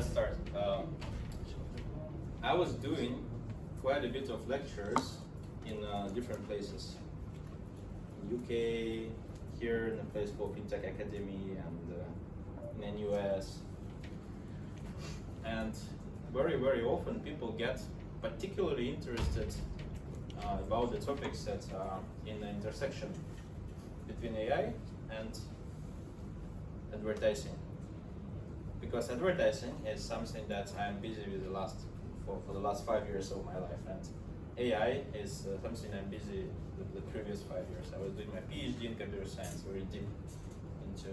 let's start. I was doing quite a bit of lectures in different places. In UK, here in a place called FinTech Academy, and in the US. And very, very often people get particularly interested about the topics that are in the intersection between AI and advertising. Because advertising is something that I'm busy with for the last 5 years of my life, and AI is something I'm busy with the previous 5 years. I was doing my PhD in computer science, very deep into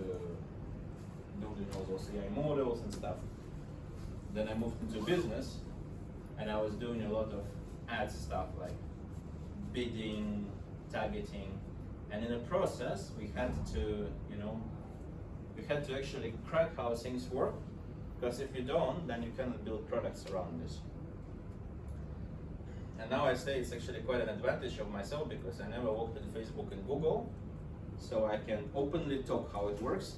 building all those AI models and stuff. Then I moved into business, and I was doing a lot of ad stuff like bidding, targeting, and in the process we had to, actually crack how things work, because if you don't, then you cannot build products around this. And now I say it's actually quite an advantage of myself, because I never worked with Facebook and Google, so I can openly talk how it works.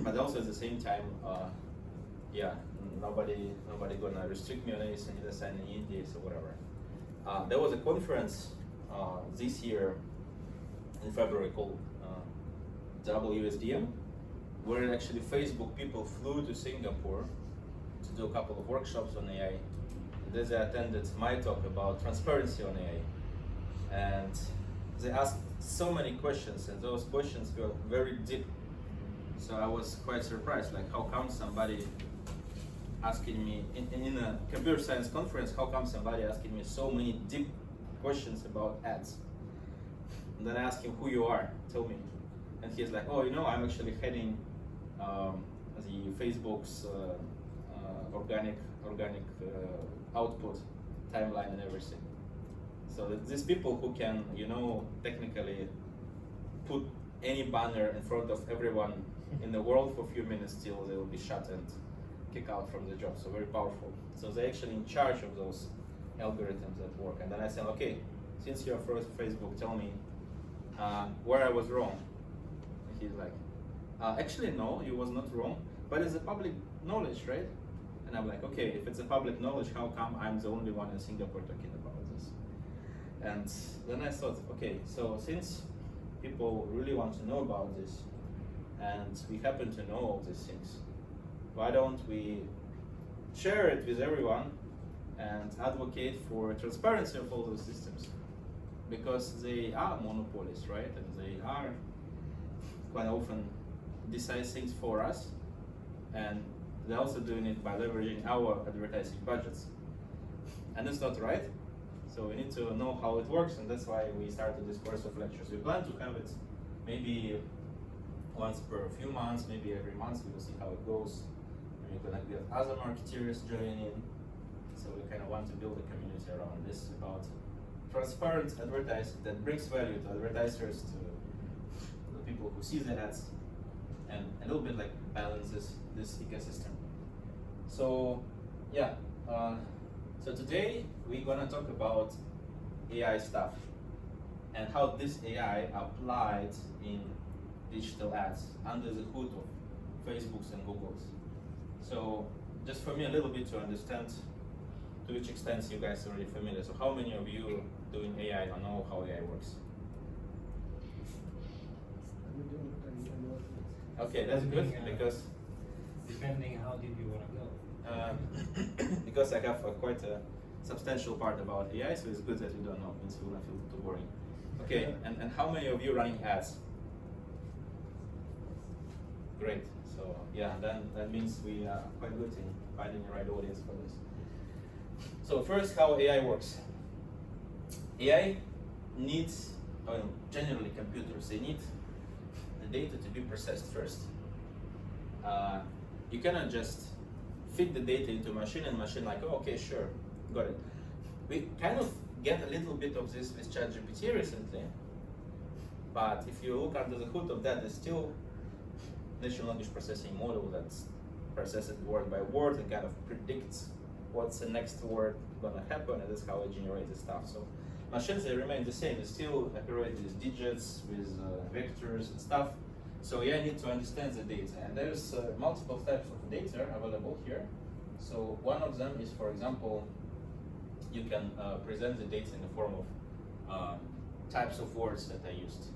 But also at the same time, nobody gonna restrict me on anything, either sign any NDAs or whatever. There was a conference this year in February called WSDM, where actually Facebook people flew to Singapore to do a couple of workshops on AI. Then they attended my talk about transparency on AI, and they asked so many questions, and those questions were very deep. So I was quite surprised, like how come somebody asking me in a computer science conference, how come somebody asking me so many deep questions about ads? And then I asked him, who you are, tell me. And he's like, oh, I'm actually heading the Facebook's organic output timeline and everything. So these people who can, technically put any banner in front of everyone in the world for a few minutes till they will be shut and kicked out from the job. So very powerful. So they're actually in charge of those algorithms that work. And then I said, okay, since you're first Facebook, tell me where I was wrong. And he's like, actually no, you was not wrong, but it's a public knowledge, right? And I'm like, okay, if it's a public knowledge, how come I'm the only one in Singapore talking about this? And then I thought, okay, so since people really want to know about this, and we happen to know all these things, why don't we share it with everyone and advocate for transparency of all those systems? Because they are monopolies, right? And they are quite often decide things for us, and they're also doing it by leveraging our advertising budgets. And it's not right. So we need to know how it works, and that's why we started this course of lectures. We plan to have it maybe once per few months, maybe every month. We will see how it goes. And we're gonna get other marketeers joining in. So we kind of want to build a community around this, about transparent advertising that brings value to advertisers, to the people who see the ads, and a little bit like balances this ecosystem. So so today we're gonna talk about AI stuff and how this AI applied in digital ads under the hood of Facebooks and Googles. So just for me a little bit to understand to which extent you guys are already familiar. So how many of you doing AI or know how AI works? Okay, that's good, because depending how deep you want to go. Because I have quite a substantial part about AI, so it's good that you don't know, means you won't feel too boring. Okay, and how many of you running ads? Great. So that means we are quite good in finding the right audience for this. So first, how AI works. AI needs, generally computers, they need the data to be processed first. You cannot just feed the data into a machine and machine like, oh, okay, sure, got it. We kind of get a little bit of this with ChatGPT recently, but if you look under the hood of that, there's still natural language processing model that processes word by word and kind of predicts what's the next word gonna happen, and that's how it generates the stuff. So machines, they remain the same. They still operate with digits, with vectors and stuff, So yeah, I need to understand the data, and there's multiple types of data available here. So one of them is, for example, you can present the data in the form of types of words that I used.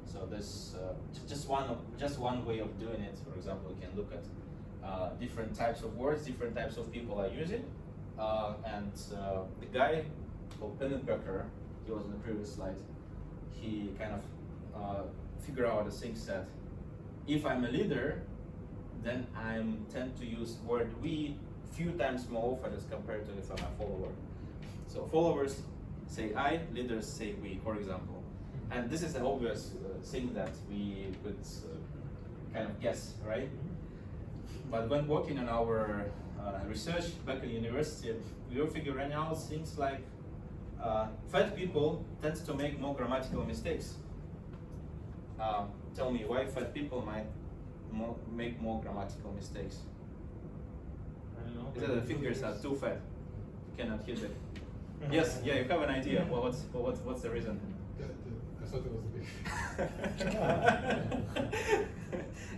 So this just one way of doing it. For example, you can look at different types of words, different types of people are using, and the guy called Pennebecker, he was on the previous slide. He kind of figure out the things that if I'm a leader, then I tend to use word we few times more often as compared to if I'm a follower. So followers say I, leaders say we, for example. And this is an obvious thing that we could kind of guess, right? But when working on our research back in university, we were figuring out things like fat people tend to make more grammatical mistakes. Tell me why fat people might make more grammatical mistakes. I don't know. Is that the fingers are too fat? You cannot hit it. Yes, yeah, you have an idea. Well, what's the reason? I thought it was a big.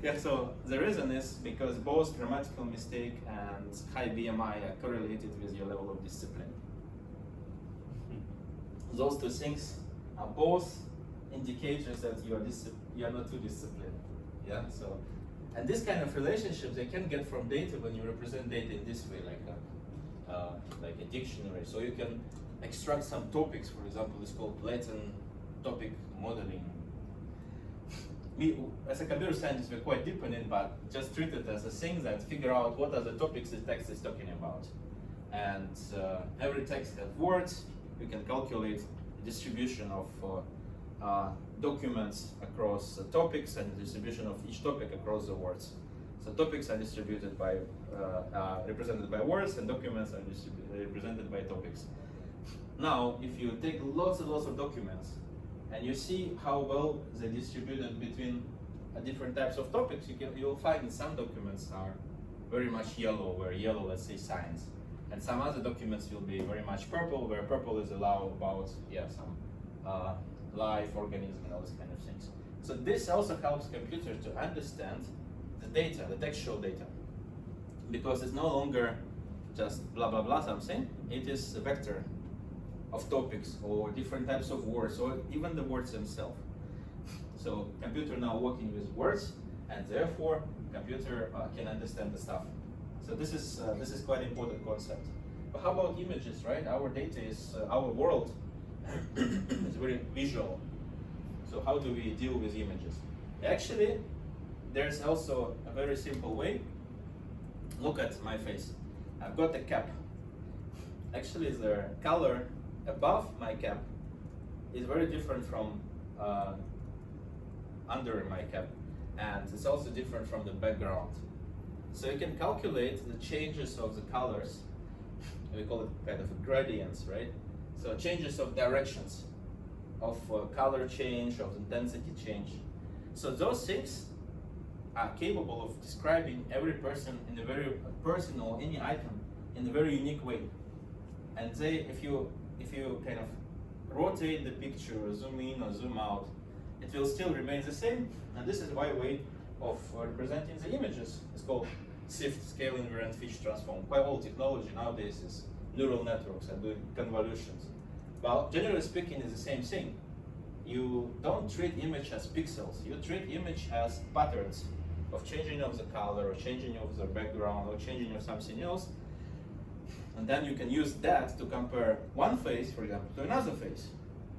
Yeah, so the reason is because both grammatical mistake and high BMI are correlated with your level of discipline. Those two things are both indicators that you are not too disciplined. Yeah, so and this kind of relationships they can get from data when you represent data in this way, like a dictionary. So you can extract some topics. For example, it's called Latin topic modeling. We, as a computer scientist, we're quite deep in it, but just treat it as a thing that figure out what are the topics the text is talking about. And every text has words. You can calculate the distribution of documents across the topics and the distribution of each topic across the words. So topics are distributed by, represented by words, and documents are represented by topics. Now, if you take lots and lots of documents, and you see how well they're distributed between different types of topics, you'll find that some documents are very much yellow, where yellow, let's say, science. And some other documents will be very much purple, where purple is about some life, organism, and all these kind of things. So this also helps computer to understand the data, the textual data, because it's no longer just blah blah blah something. It is a vector of topics or different types of words, or even the words themselves. So computer now working with words, and therefore computer can understand the stuff. So this is quite an important concept. But how about images, right? Our data is our world is very visual. So how do we deal with images? Actually, there's also a very simple way. Look at my face. I've got a cap. Actually, the color above my cap is very different from under my cap, and it's also different from the background. So you can calculate the changes of the colors. We call it kind of gradients, right? So changes of directions, of color change, of intensity change. So those things are capable of describing every person in a very personal, any item, in a very unique way. And if you kind of rotate the picture, or zoom in or zoom out, it will still remain the same. And this is one way of representing the images. It's called SIFT, scale invariant feature transform. Quite old technology nowadays is neural networks and doing convolutions. Well, generally speaking, it's the same thing. You don't treat image as pixels. You treat image as patterns of changing of the color, or changing of the background, or changing of something else. And then you can use that to compare one face, for example, to another face.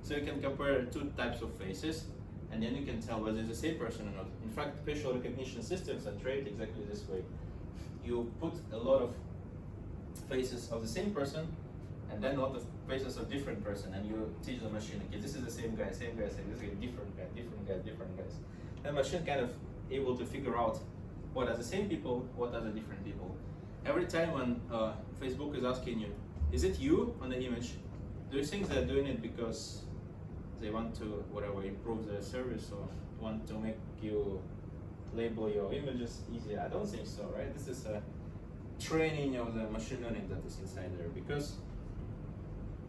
So you can compare two types of faces, and then you can tell whether it's the same person or not. In fact, facial recognition systems are trained exactly this way. You put a lot of faces of the same person, and then a lot of faces of different person, and you teach the machine, okay, this is the same guy, same guy, same guy, this is different guy, different guy, different guys. And the machine kind of able to figure out what are the same people, what are the different people. Every time when Facebook is asking you, is it you on the image? Do you think they're doing it because they want to, whatever, improve their service, or want to make you label your images easier? I don't think so, right? This is a training of the machine learning that is inside there, because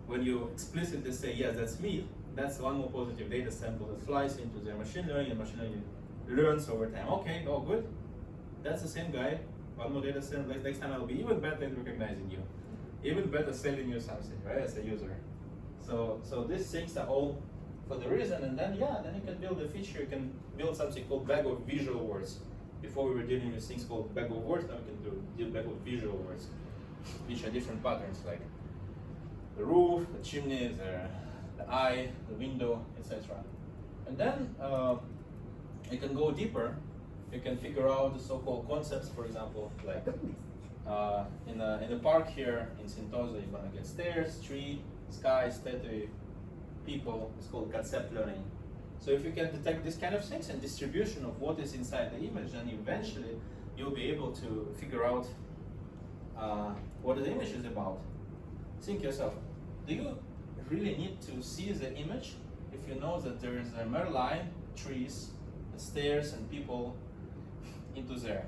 when you explicitly say, yes, that's me, that's one more positive data sample that flies into the machine learning, and machine learning learns over time. Okay, oh good, that's the same guy. One more data set. Next time I'll be even better at recognizing you, even better selling you something, right, as a user. So these things are all for the reason, and then then you can build a feature. You can build something called bag of visual words. Before we were dealing with things called bag of words, now we can do bag of visual words, which are different patterns like the roof, the chimney, the eye, the window, etc. And then you can go deeper. You can figure out the so-called concepts. For example, like in the park here in Sentosa, you're gonna get stairs, tree, sky, statue, people. It's called concept learning. So if you can detect these kind of things and distribution of what is inside the image, then eventually you'll be able to figure out what the image is about. Think yourself, do you really need to see the image if you know that there is a Merlion, trees, stairs, and people into there?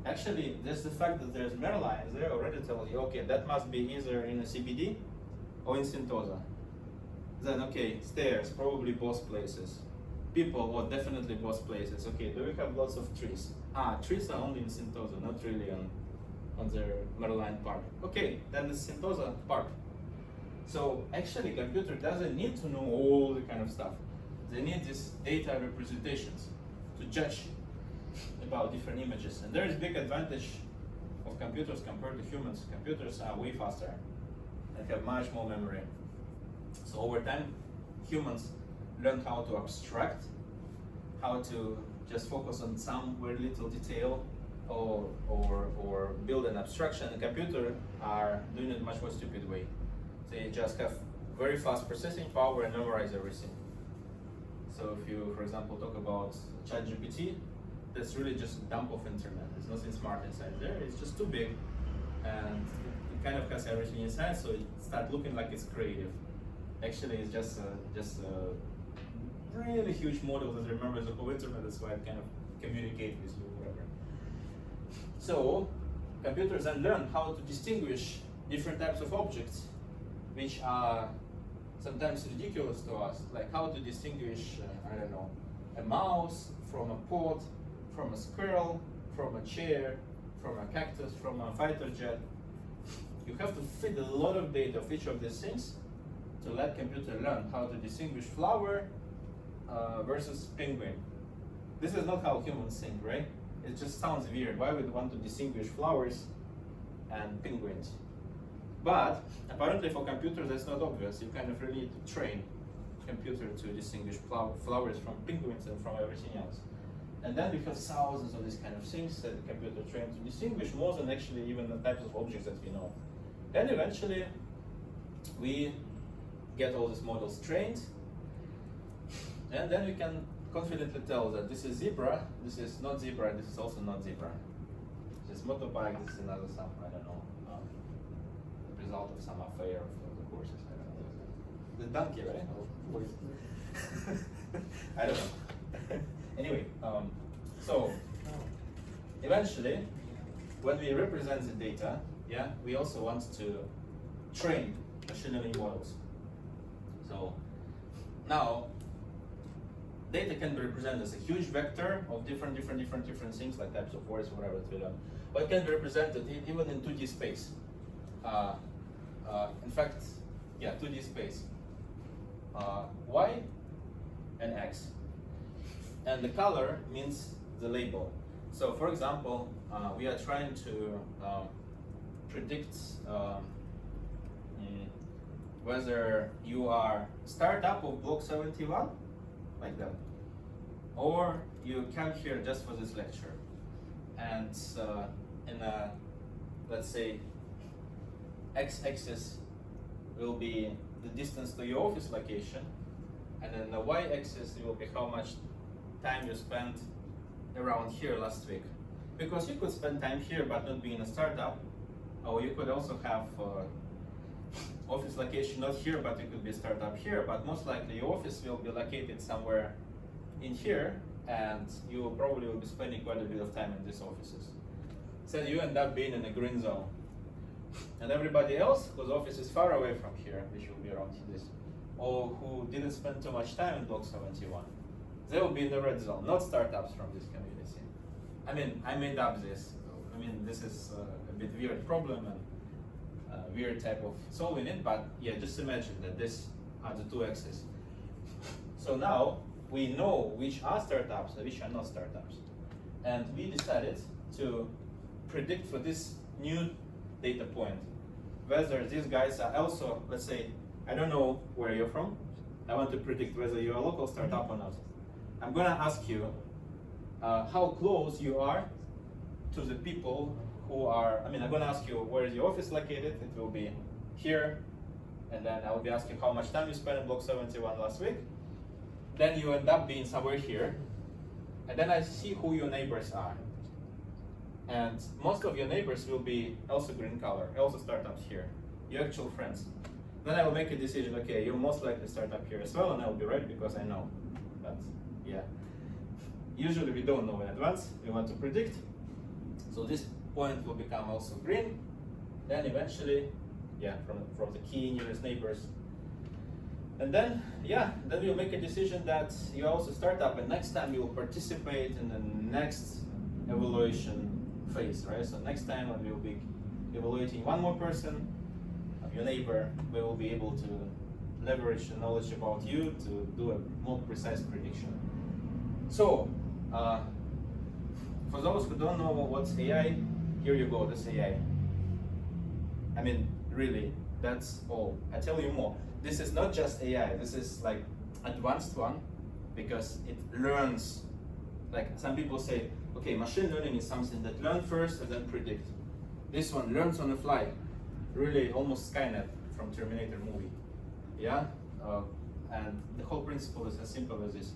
Actually, just the fact that there's Merlions there already tells you, okay, that must be either in a CBD or in Sentosa. Then, okay, stairs, probably both places. People, well, definitely both places. Okay, do we have lots of trees? Trees are only in Sentosa, not really on the Merlion Park. Okay, then it's Sentosa Park. So actually, computer doesn't need to know all the kind of stuff. They need these data representations to judge about different images. And there is big advantage of computers compared to humans. Computers are way faster and have much more memory. So over time, humans learn how to abstract, how to just focus on some very little detail or build an abstraction. And computers are doing it much more stupid way. They just have very fast processing power and memorize everything. So if you, for example, talk about ChatGPT, that's really just a dump of internet. There's nothing smart inside there. It's just too big, and it kind of has everything inside, so it starts looking like it's creative. Actually, it's just a really huge model that remembers the whole internet. That's why it kind of communicates with you, whatever. So computers then learn how to distinguish different types of objects, which are sometimes ridiculous to us, like how to distinguish, I don't know, a mouse from a pot, from a squirrel, from a chair, from a cactus, from a fighter jet. You have to feed a lot of data of each of these things to let computer learn how to distinguish flower versus penguin. This is not how humans think, right? It just sounds weird. Why would we want to distinguish flowers and penguins? But apparently for computers that's not obvious. You kind of really need to train computer to distinguish flowers from penguins and from everything else. And then we have thousands of these kind of things that the computer trained to distinguish, more than actually even the types of objects that we know. Then eventually we get all these models trained, and then we can confidently tell that this is zebra, this is not zebra, and this is also not zebra. This is motorbike, this is another some, I don't know, the result of some affair of the horses, I don't know. The donkey, right? Or is it? I don't know. Anyway, so eventually, when we represent the data, we also want to train machine learning models. So now, data can be represented as a huge vector of different things, like types of words, whatever we learn. But it can be represented even in 2D space. In fact, 2D space. Y and X. And the color means the label. So for example, we are trying to predict whether you are startup of Block71, like that, or you come here just for this lecture. And in a, let's say, x-axis will be the distance to your office location, and then the y-axis will be how much time you spent around here last week. Because you could spend time here but not be in a startup, or you could also have office location not here, but it could be a startup here, but most likely your office will be located somewhere in here, and you probably will be spending quite a bit of time in these offices. So you end up being in a green zone. And everybody else whose office is far away from here, which will be around this, or who didn't spend too much time in Block71, they will be in the red zone, not startups from this community. I mean, I made up this. I mean, this is a bit weird problem and weird type of solving it, but yeah, just imagine that this are the two axes. So now we know which are startups and which are not startups. And we decided to predict for this new data point whether these guys are also, let's say, I don't know where you're from. I want to predict whether you're a local startup or not. I'm gonna ask you how close you are to the people who are, I mean, I'm gonna ask you where is your office located. It will be here. And then I will be asking how much time you spent in Block71 last week. Then you end up being somewhere here. And then I see who your neighbors are. And most of your neighbors will be also green color, also startups here, your actual friends. Then I will make a decision, okay, you're most likely start up here as well, and I will be right because I know. But yeah, usually we don't know in advance, we want to predict. So this point will become also green. Then eventually, yeah, from the key nearest neighbors. And then, yeah, then we'll make a decision that you also start up, and next time you will participate in the next evaluation phase, right? So next time when we will be evaluating one more person, your neighbor, we will be able to leverage the knowledge about you to do a more precise prediction. So, for those who don't know what's AI, here you go, this AI. I mean, really, that's all. I tell you more. This is not just AI, this is like advanced one, because it learns. Like some people say, okay, machine learning is something that learns first and then predict. This one learns on the fly. Really almost Skynet from Terminator movie. Yeah? And the whole principle is as simple as this.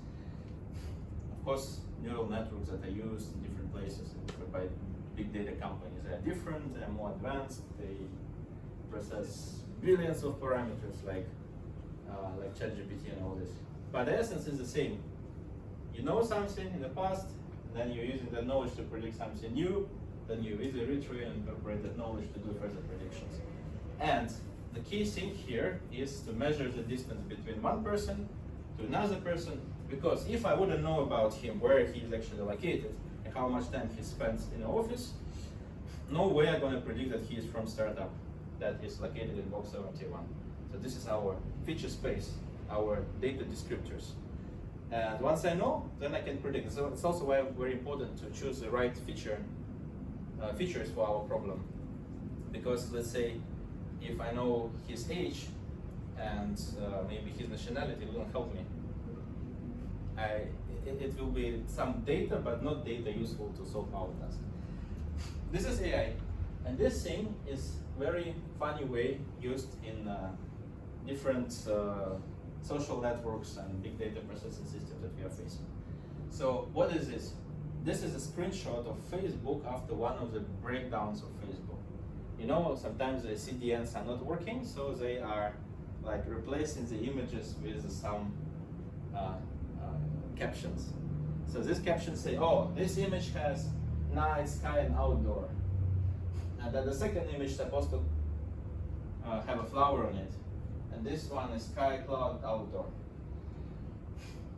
Of course, neural networks that are used in different places and by big data companies are different, they're more advanced, they process billions of parameters like ChatGPT and all this. But the essence is the same. You know something in the past, then you're using that knowledge to predict something new, then you easily retrieve and incorporate that knowledge to do further predictions. And the key thing here is to measure the distance between one person to another person, because if I wouldn't know about him, where he's actually located, and how much time he spends in the office, no way I'm going to predict that he is from startup that is located in Block71. So this is our feature space, our data descriptors. And once I know, then I can predict. So it's also why very important to choose the right features for our problem. Because let's say, if I know his age and maybe his nationality, it won't help me. It will be some data, but not data useful to solve our task. This is AI, and this thing is very funny way used in different social networks and big data processing systems that we are facing. So what is this? This is a screenshot of Facebook after one of the breakdowns of Facebook. You know, sometimes the CDNs are not working, so they are like replacing the images with some captions. So these captions say, oh, this image has night, sky, and outdoor. And then the second image is supposed to have a flower on it. And this one is sky, cloud, outdoor.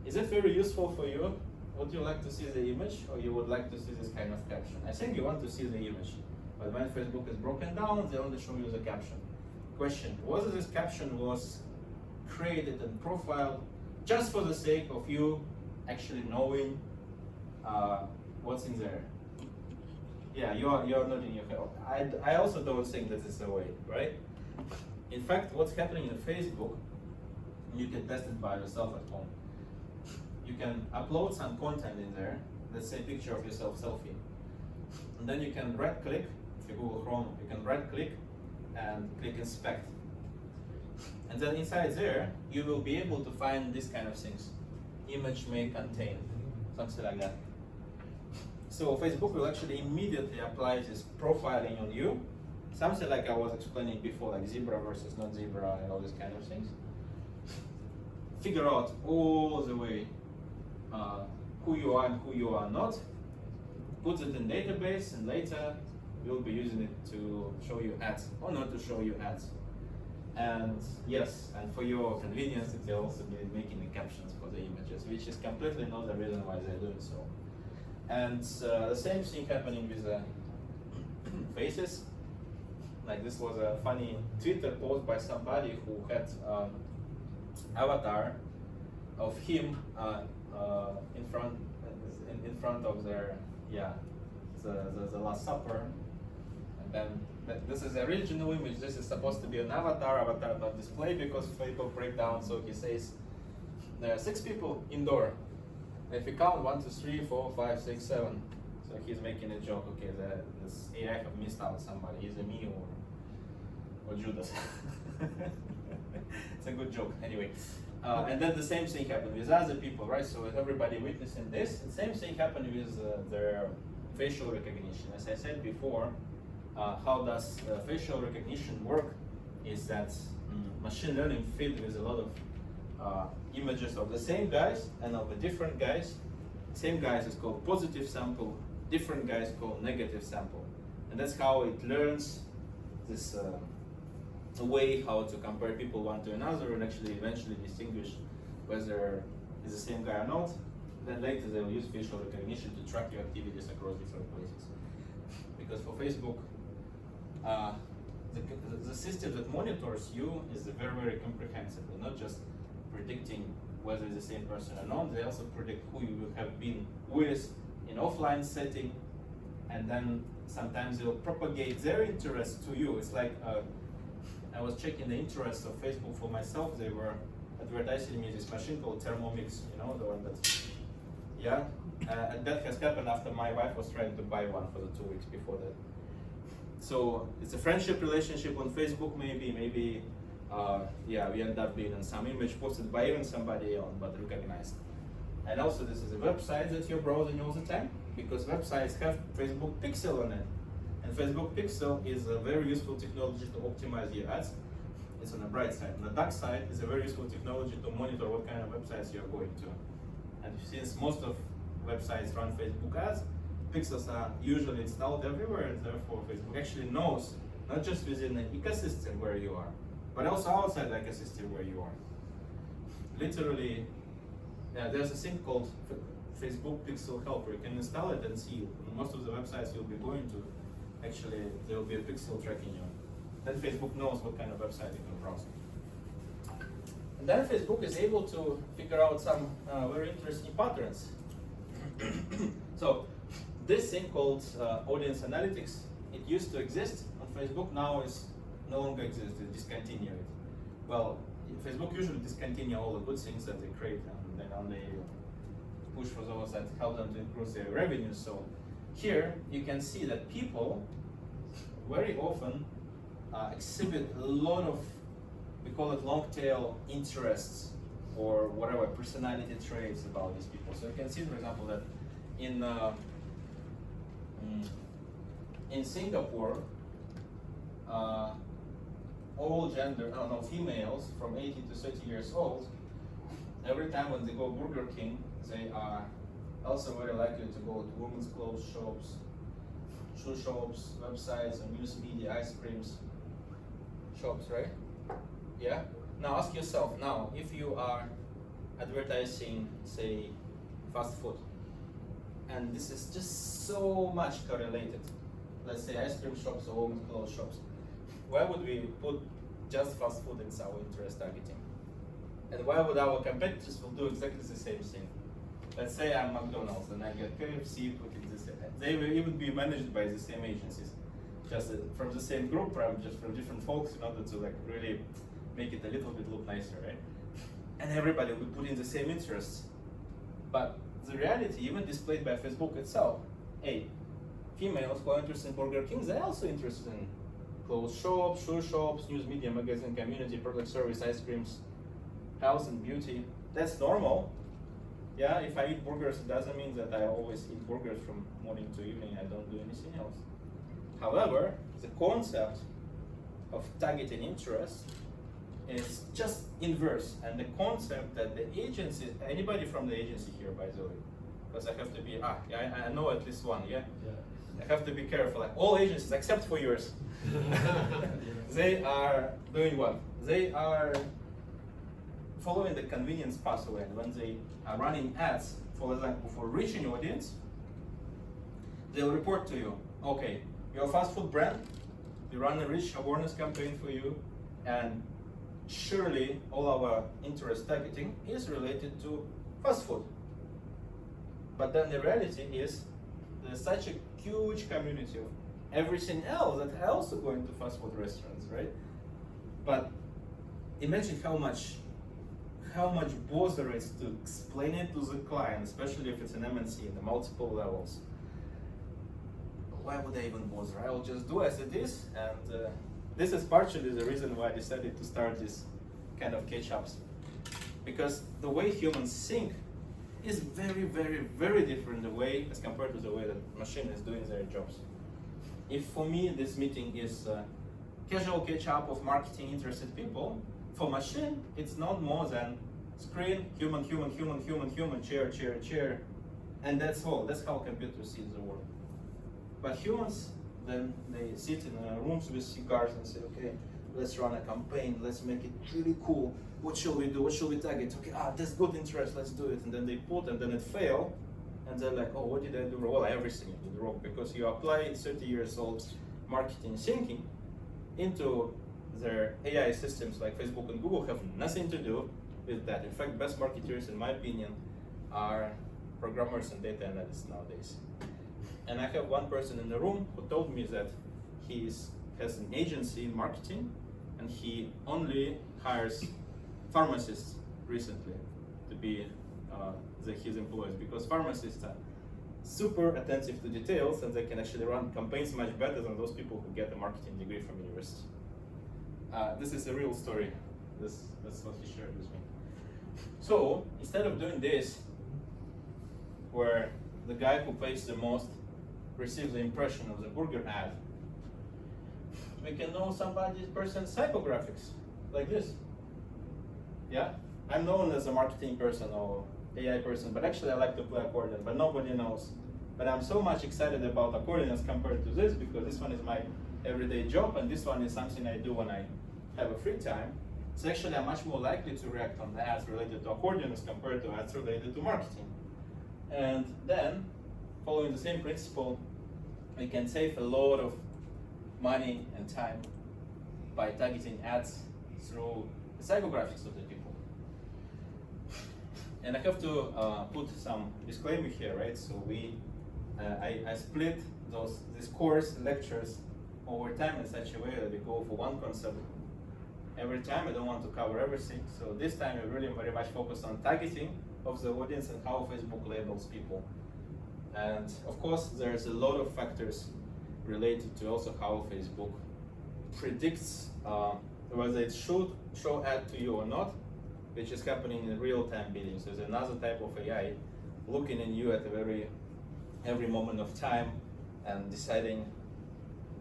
Is it very useful for you? Would you like to see the image, or you would like to see this kind of caption? I think you want to see the image. But when Facebook is broken down, they only show you the caption. Question, whether this caption was created and profiled just for the sake of you actually knowing what's in there? Yeah, you're nodding your head. I also don't think that is the way, right? In fact, what's happening in Facebook, you can test it by yourself at home. You can upload some content in there, let's say a picture of yourself, selfie. And then you can right click, if you Google Chrome, you can right click and click inspect. And then inside there, you will be able to find these kind of things. Image may contain, something like that. So Facebook will actually immediately apply this profiling on you. Something like I was explaining before, like zebra versus not zebra and all these kind of things. Figure out all the way who you are and who you are not. Put it in database, and later we'll be using it to show you ads or not to show you ads. And yes, and for your convenience, it will also be making the captions for the images, which is completely not the reason why they're doing so. And the same thing happening with the faces. Like this was a funny Twitter post by somebody who had avatar of him in front of their the Last Supper, and then this is the original image. This is supposed to be an avatar not display because Facebook break down. So he says there are 6 people indoor. If you count 1, 2, 3, 4, 5, 6, 7. So he's making a joke. Okay, this AI have missed out somebody. Is it me or Judas? It's a good joke. Anyway, and then the same thing happened with other people, right? So with everybody witnessing this, the same thing happened with their facial recognition. As I said before, how does facial recognition work? Is that machine learning filled with a lot of images of the same guys and of the different guys. Same guys is called positive sample, different guys called negative sample. And that's how it learns this way how to compare people one to another and actually eventually distinguish whether it's the same guy or not. Then later they will use facial recognition to track your activities across different places. Because for Facebook, the system that monitors you is very, very comprehensive. They're not just predicting whether it's the same person or not, they also predict who you have been with in offline setting, and then sometimes they'll propagate their interest to you. It's like, I was checking the interests of Facebook for myself. They were advertising me this machine called Thermomix, you know, the one that, yeah, and that has happened after my wife was trying to buy one for the 2 weeks before that. So it's a friendship relationship on Facebook, maybe, yeah, we end up being in some image posted by even somebody else, but recognized. And also this is a website that you're browsing all the time, because websites have Facebook Pixel on it. And Facebook Pixel is a very useful technology to optimize your ads. It's on the bright side. On the dark side, it's a very useful technology to monitor what kind of websites you're going to. And since most of websites run Facebook ads, pixels are usually installed everywhere, and therefore Facebook actually knows, not just within the ecosystem where you are, but also outside the ecosystem where you are. Literally, there's a thing called Facebook Pixel Helper. You can install it and see most of the websites you'll be going to. Actually, there will be a pixel tracking you. Then Facebook knows what kind of website you can browse. And then Facebook is able to figure out some very interesting patterns. So this thing called audience analytics, it used to exist on Facebook, now is no longer exists, they discontinue it. Well, Facebook usually discontinue all the good things that they create, and then only push for those that help them to improve their revenue. So here you can see that people very often exhibit a lot of, we call it long tail interests or whatever, personality traits about these people. So you can see, for example, that in Singapore, all gender, females from 18 to 30 years old, every time when they go Burger King, they are also very likely to go to women's clothes shops, shoe shops, websites, and news media, ice creams shops, right? Yeah? Now ask yourself, now if you are advertising, say, fast food, and this is just so much correlated, let's say ice cream shops or women's clothes shops, why would we put just fast food in our interest targeting? And why would our competitors will do exactly the same thing? Let's say I'm McDonald's and I get KFC, putting this in. They will even be managed by the same agencies, just from the same group, just from different folks, in order to like really make it a little bit look nicer, right? And everybody will put in the same interests. But the reality, even displayed by Facebook itself, hey, females who are interested in Burger King, they're also interested in clothes shops, shoe shops, news media, magazine, community, product service, ice creams, health and beauty. That's normal. Yeah, if I eat burgers, it doesn't mean that I always eat burgers from morning to evening. I don't do anything else. However, the concept of targeting interest is just inverse. And the concept that the agency, anybody from the agency here, by the way, because I have to be, I know at least one, yeah? I have to be careful. Like all agencies except for yours, they are doing what? They are following the convenience pathway. And when they are running ads, for example, for reaching audience, they'll report to you, okay, you're a fast food brand, we run a rich awareness campaign for you, and surely all our interest targeting is related to fast food. But then the reality is there's such a huge community of everything else that are also going to fast food restaurants, right? But imagine how much bother it is to explain it to the client, especially if it's an MNC in the multiple levels. Why would I even bother? I will just do as it is, and this is partially the reason why I decided to start this kind of catch-ups. Because the way humans think is very, very, very different the way as compared to the way that machine is doing their jobs. If for me this meeting is casual catch-up of marketing interested people, for machine it's not more than screen, human, human, human, human, human, chair, chair, chair, and that's all. That's how computers see the world. But humans, then they sit in rooms with cigars and say, okay, let's run a campaign, let's make it really cool. What shall we do? What shall we target? Okay, that's good interest, let's do it. And then they put, and then it fail. And they're like, oh, what did I do wrong? Well, everything you did wrong, because you apply 30 years old marketing thinking into their AI systems like Facebook and Google have nothing to do with that. In fact, best marketers, in my opinion, are programmers and data analysts nowadays. And I have one person in the room who told me that he has an agency in marketing, and he only hires pharmacists recently to be his employees, because pharmacists are super attentive to details and they can actually run campaigns much better than those people who get a marketing degree from university. This is a real story. That's what he shared with me. So instead of doing this, where the guy who pays the most receives the impression of the burger ad, we can know somebody's person's psychographics, like this. Yeah, I'm known as a marketing person or AI person, but actually I like to play accordion, but nobody knows. But I'm so much excited about accordion as compared to this, because this one is my everyday job, and this one is something I do when I have a free time. So actually I'm much more likely to react on the ads related to accordion as compared to ads related to marketing. And then, following the same principle, we can save a lot of money and time by targeting ads through the psychographics of the people. And I have to put some disclaimer here, right? So I split these course lectures over time in such a way that we go for one concept every time. I don't want to cover everything. So this time we really very much focus on targeting of the audience and how Facebook labels people. And of course, there's a lot of factors related to also how Facebook predicts whether it should show ad to you or not, which is happening in real-time bidding. So there's another type of AI looking at you at every moment of time and deciding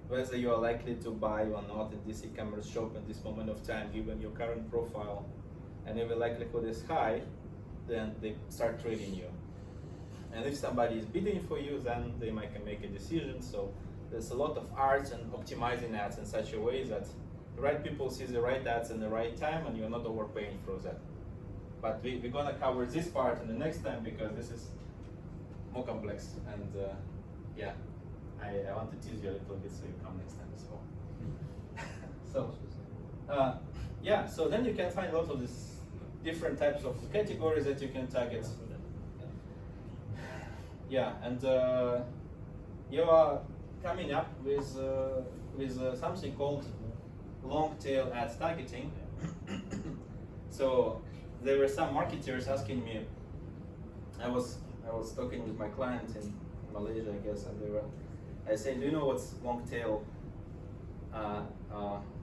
whether you are likely to buy or not in this e-commerce shop at this moment of time, given your current profile. And if the likelihood is high, then they start trading you. And if somebody is bidding for you, then they might make a decision. So there's a lot of art and optimizing ads in such a way that the right people see the right ads in the right time, and you're not overpaying for that. But we're gonna cover this part in the next time, because this is more complex. And yeah, I want to tease you a little bit so you come next time as well. So yeah, so then you can find a lot of these different types of categories that you can target. Yeah, and you are coming up with something called long tail ads targeting. So there were some marketers asking me. I was talking with my client in Malaysia, I guess, and I said, do you know what's long tail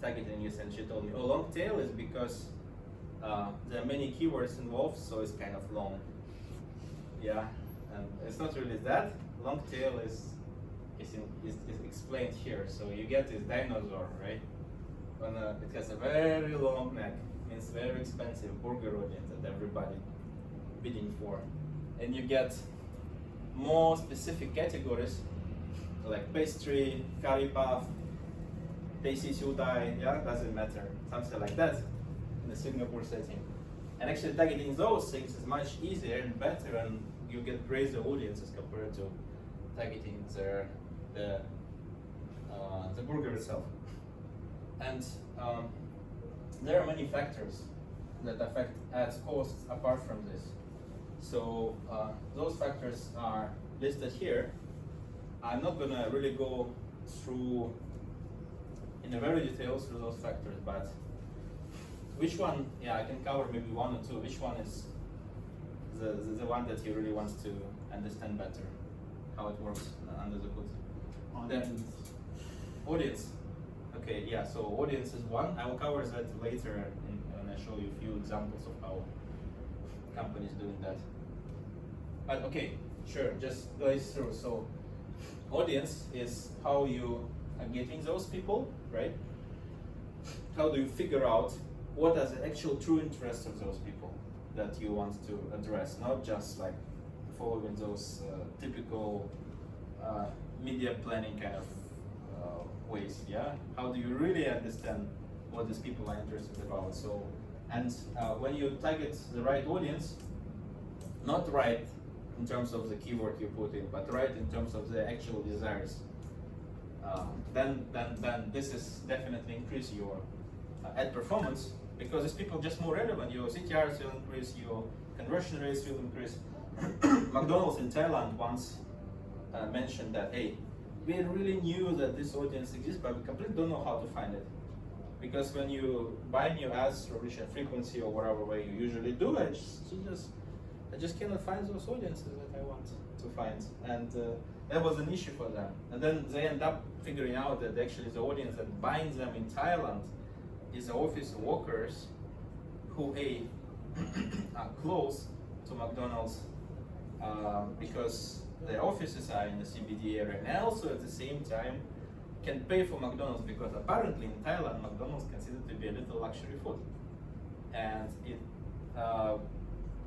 targeting is? And she told me, oh, long tail is because there are many keywords involved, so it's kind of long. Yeah, and it's not really that. Long tail is explained here. So you get this dinosaur, right? When it has a very long neck, means very expensive burger audience that everybody bidding for. And you get more specific categories like pastry, curry puff, Daisy Sudai, yeah, doesn't matter, something like that in the Singapore setting. And actually targeting those things is much easier and better, and you get greater audiences compared to targeting the burger itself. And there are many factors that affect ads costs apart from this. So those factors are listed here. I'm not gonna really go through in a very detail through those factors, but which one, yeah, I can cover maybe one or two. Which one is the one that you really want to understand better, how it works under the hood? Audience. Audience. Okay, yeah, so audience is one. I will cover that later when I show you a few examples of how companies doing that. But okay, sure, just go through. So audience is how you are getting those people, right? How do you figure out what are the actual true interests of those people that you want to address, not just like following those typical media planning kind of ways, yeah? How do you really understand what these people are interested about? So, and when you target the right audience, not right in terms of the keyword you put in, but right in terms of the actual desires, then this is definitely increase your ad performance, because these people are just more relevant. Your CTRs will increase, your conversion rates will increase. McDonald's in Thailand once mentioned that, hey, we really knew that this audience exists, but we completely don't know how to find it. Because when you buy new ads through reach and frequency or whatever way you usually do, I just cannot find those audiences that I want to find. And that was an issue for them. And then they end up figuring out that actually the audience that binds them in Thailand is the office workers who are close to McDonald's because their offices are in the CBD area, and also at the same time can pay for McDonald's, because apparently in Thailand McDonald's considered to be a little luxury food, and it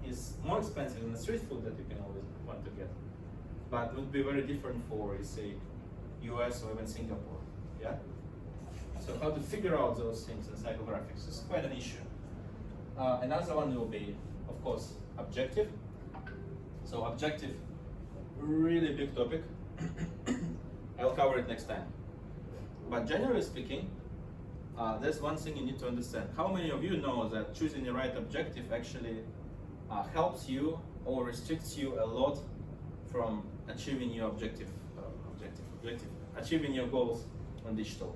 is more expensive than the street food that you can always want to get, but would be very different for, say, US or even Singapore, yeah? So how to figure out those things in psychographics is quite an issue. Another one will be, of course, objective. So objective, really big topic. I'll cover it next time. But generally speaking, there's one thing you need to understand. How many of you know that choosing the right objective actually helps you or restricts you a lot from achieving your achieving your goals on digital?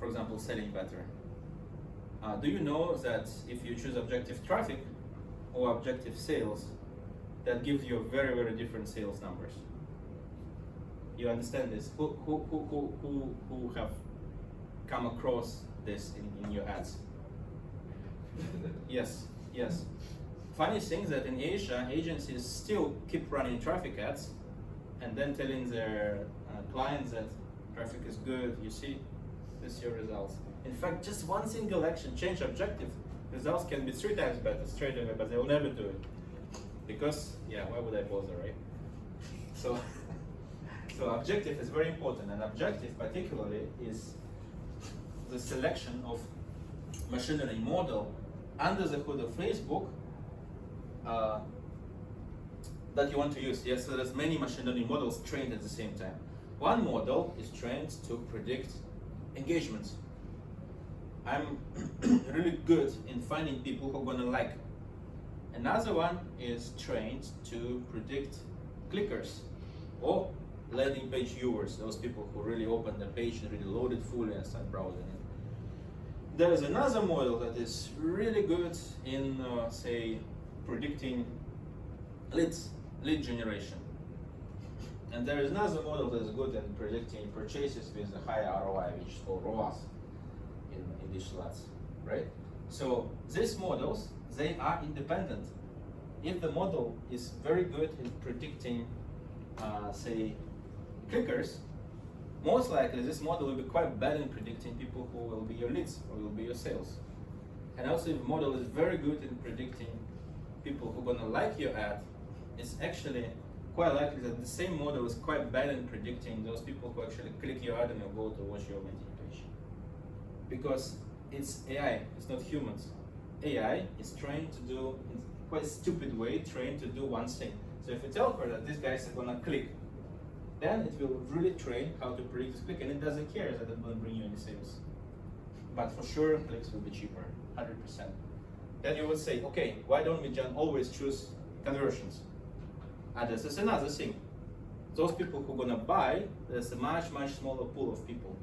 For example, selling better. Do you know that if you choose objective traffic or objective sales, that gives you very, very different sales numbers? You understand this? Who have come across this in your ads? Yes. Funny thing is that in Asia, agencies still keep running traffic ads and then telling their clients that traffic is good. You see, this is your results. In fact, just one single action, change objective, results can be 3 times better straight away, but they will never do it. Because, yeah, why would I bother, right? So objective is very important, and objective particularly is the selection of machine learning model under the hood of Facebook that you want to use. Yes, so there's many machine learning models trained at the same time. One model is trained to predict engagements. I'm really good in finding people who are gonna like. Another one is trained to predict clickers or landing page viewers, those people who really open the page and really load it fully and start browsing it. There is another model that is really good in, say, predicting lead generation. And there is another model that is good in predicting purchases with a high ROI, which is called ROAS in digital ads, right? So these models, they are independent. If the model is very good in predicting, say, clickers, most likely this model will be quite bad in predicting people who will be your leads or will be your sales. And also, if the model is very good in predicting people who are gonna like your ad, it's actually quite likely that the same model is quite bad in predicting those people who actually click your ad and will go to watch your landing page. Because it's AI, it's not humans. AI is trained to do, in quite a stupid way, trained to do one thing. So if you tell her that these guys are gonna click, then it will really train how to predict this click, and it doesn't care that it won't bring you any sales. But for sure, clicks will be cheaper, 100%. Then you would say, okay, why don't we just always choose conversions? And this is another thing. Those people who are gonna buy, there's a much smaller pool of people.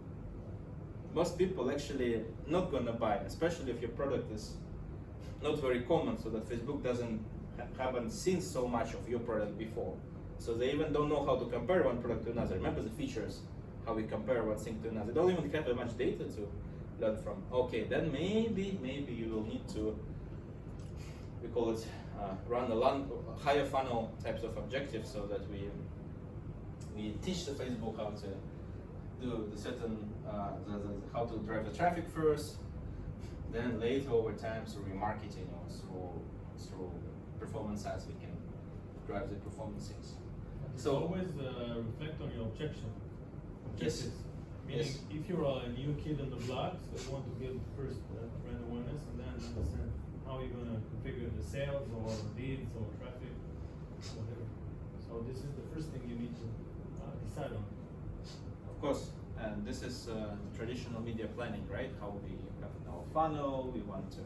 Most people actually not gonna buy, especially if your product is not very common, so that Facebook haven't seen so much of your product before. So they even don't know how to compare one product to another. Remember the features, how we compare one thing to another. They don't even have that much data to learn from. Okay, then maybe you will need to, we call it, run a higher funnel types of objectives, so that we teach the Facebook how to do the certain, how to drive the traffic first, then later over time through remarketing or through performance ads we can drive the performance things. So always reflect on your objectives. Yes. Meaning, Yes. if you're a new kid on the block, so you want to build first brand awareness, and then understand how you're gonna configure the sales or leads or traffic, whatever. So this is the first thing you need to decide on. Of course, and this is traditional media planning, right? How we have our funnel, we want to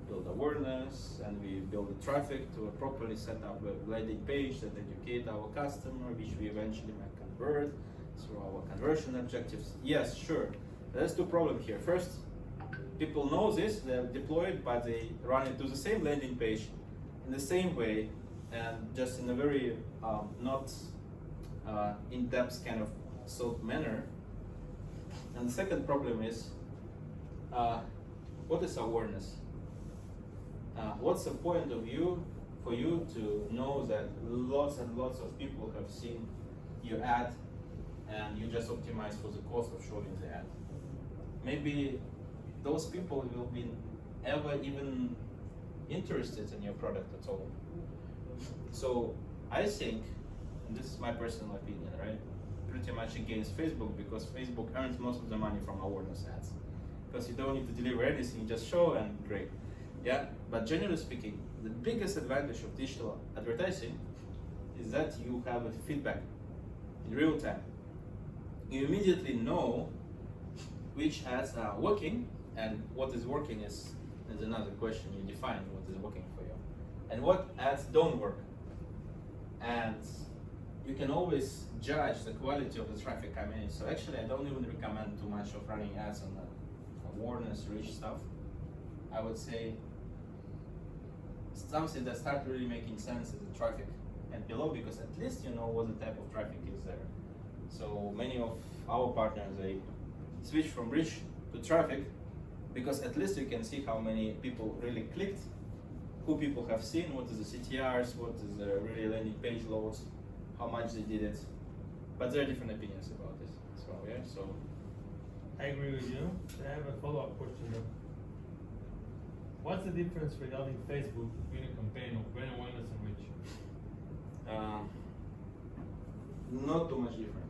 build awareness, and we build the traffic to a properly set up a landing page that educate our customer, which we eventually might convert through our conversion objectives. Yes, sure. There's two problems here. First, people know this, they're deployed, but they run into the same landing page in the same way, and just in a very not in-depth kind of thought manner. And the second problem is, what is awareness? What's the point of view for you to know that lots and lots of people have seen your ad and you just optimize for the cost of showing the ad? Maybe those people will be ever even interested in your product at all. So I think, and this is my personal opinion, right? Pretty much against Facebook, because Facebook earns most of the money from awareness ads. Because you don't need to deliver anything, you just show and great. Yeah, but generally speaking, the biggest advantage of digital advertising is that you have a feedback in real time. You immediately know which ads are working, and what is working is another question. You define what is working for you, and what ads don't work. And you can always judge the quality of the traffic coming in. So actually, I don't even recommend too much of running ads on the awareness rich stuff. I would say something that starts really making sense is the traffic and below, because at least you know what the type of traffic is there. So many of our partners, they switch from rich to traffic, because at least you can see how many people really clicked, who people have seen, what is the CTRs, what is the really landing page loads, how much they did it. But there are different opinions about this. So yeah, so I agree with you. I have a follow-up question though. What's the difference regarding Facebook between a campaign of brand awareness and reach? not too much different.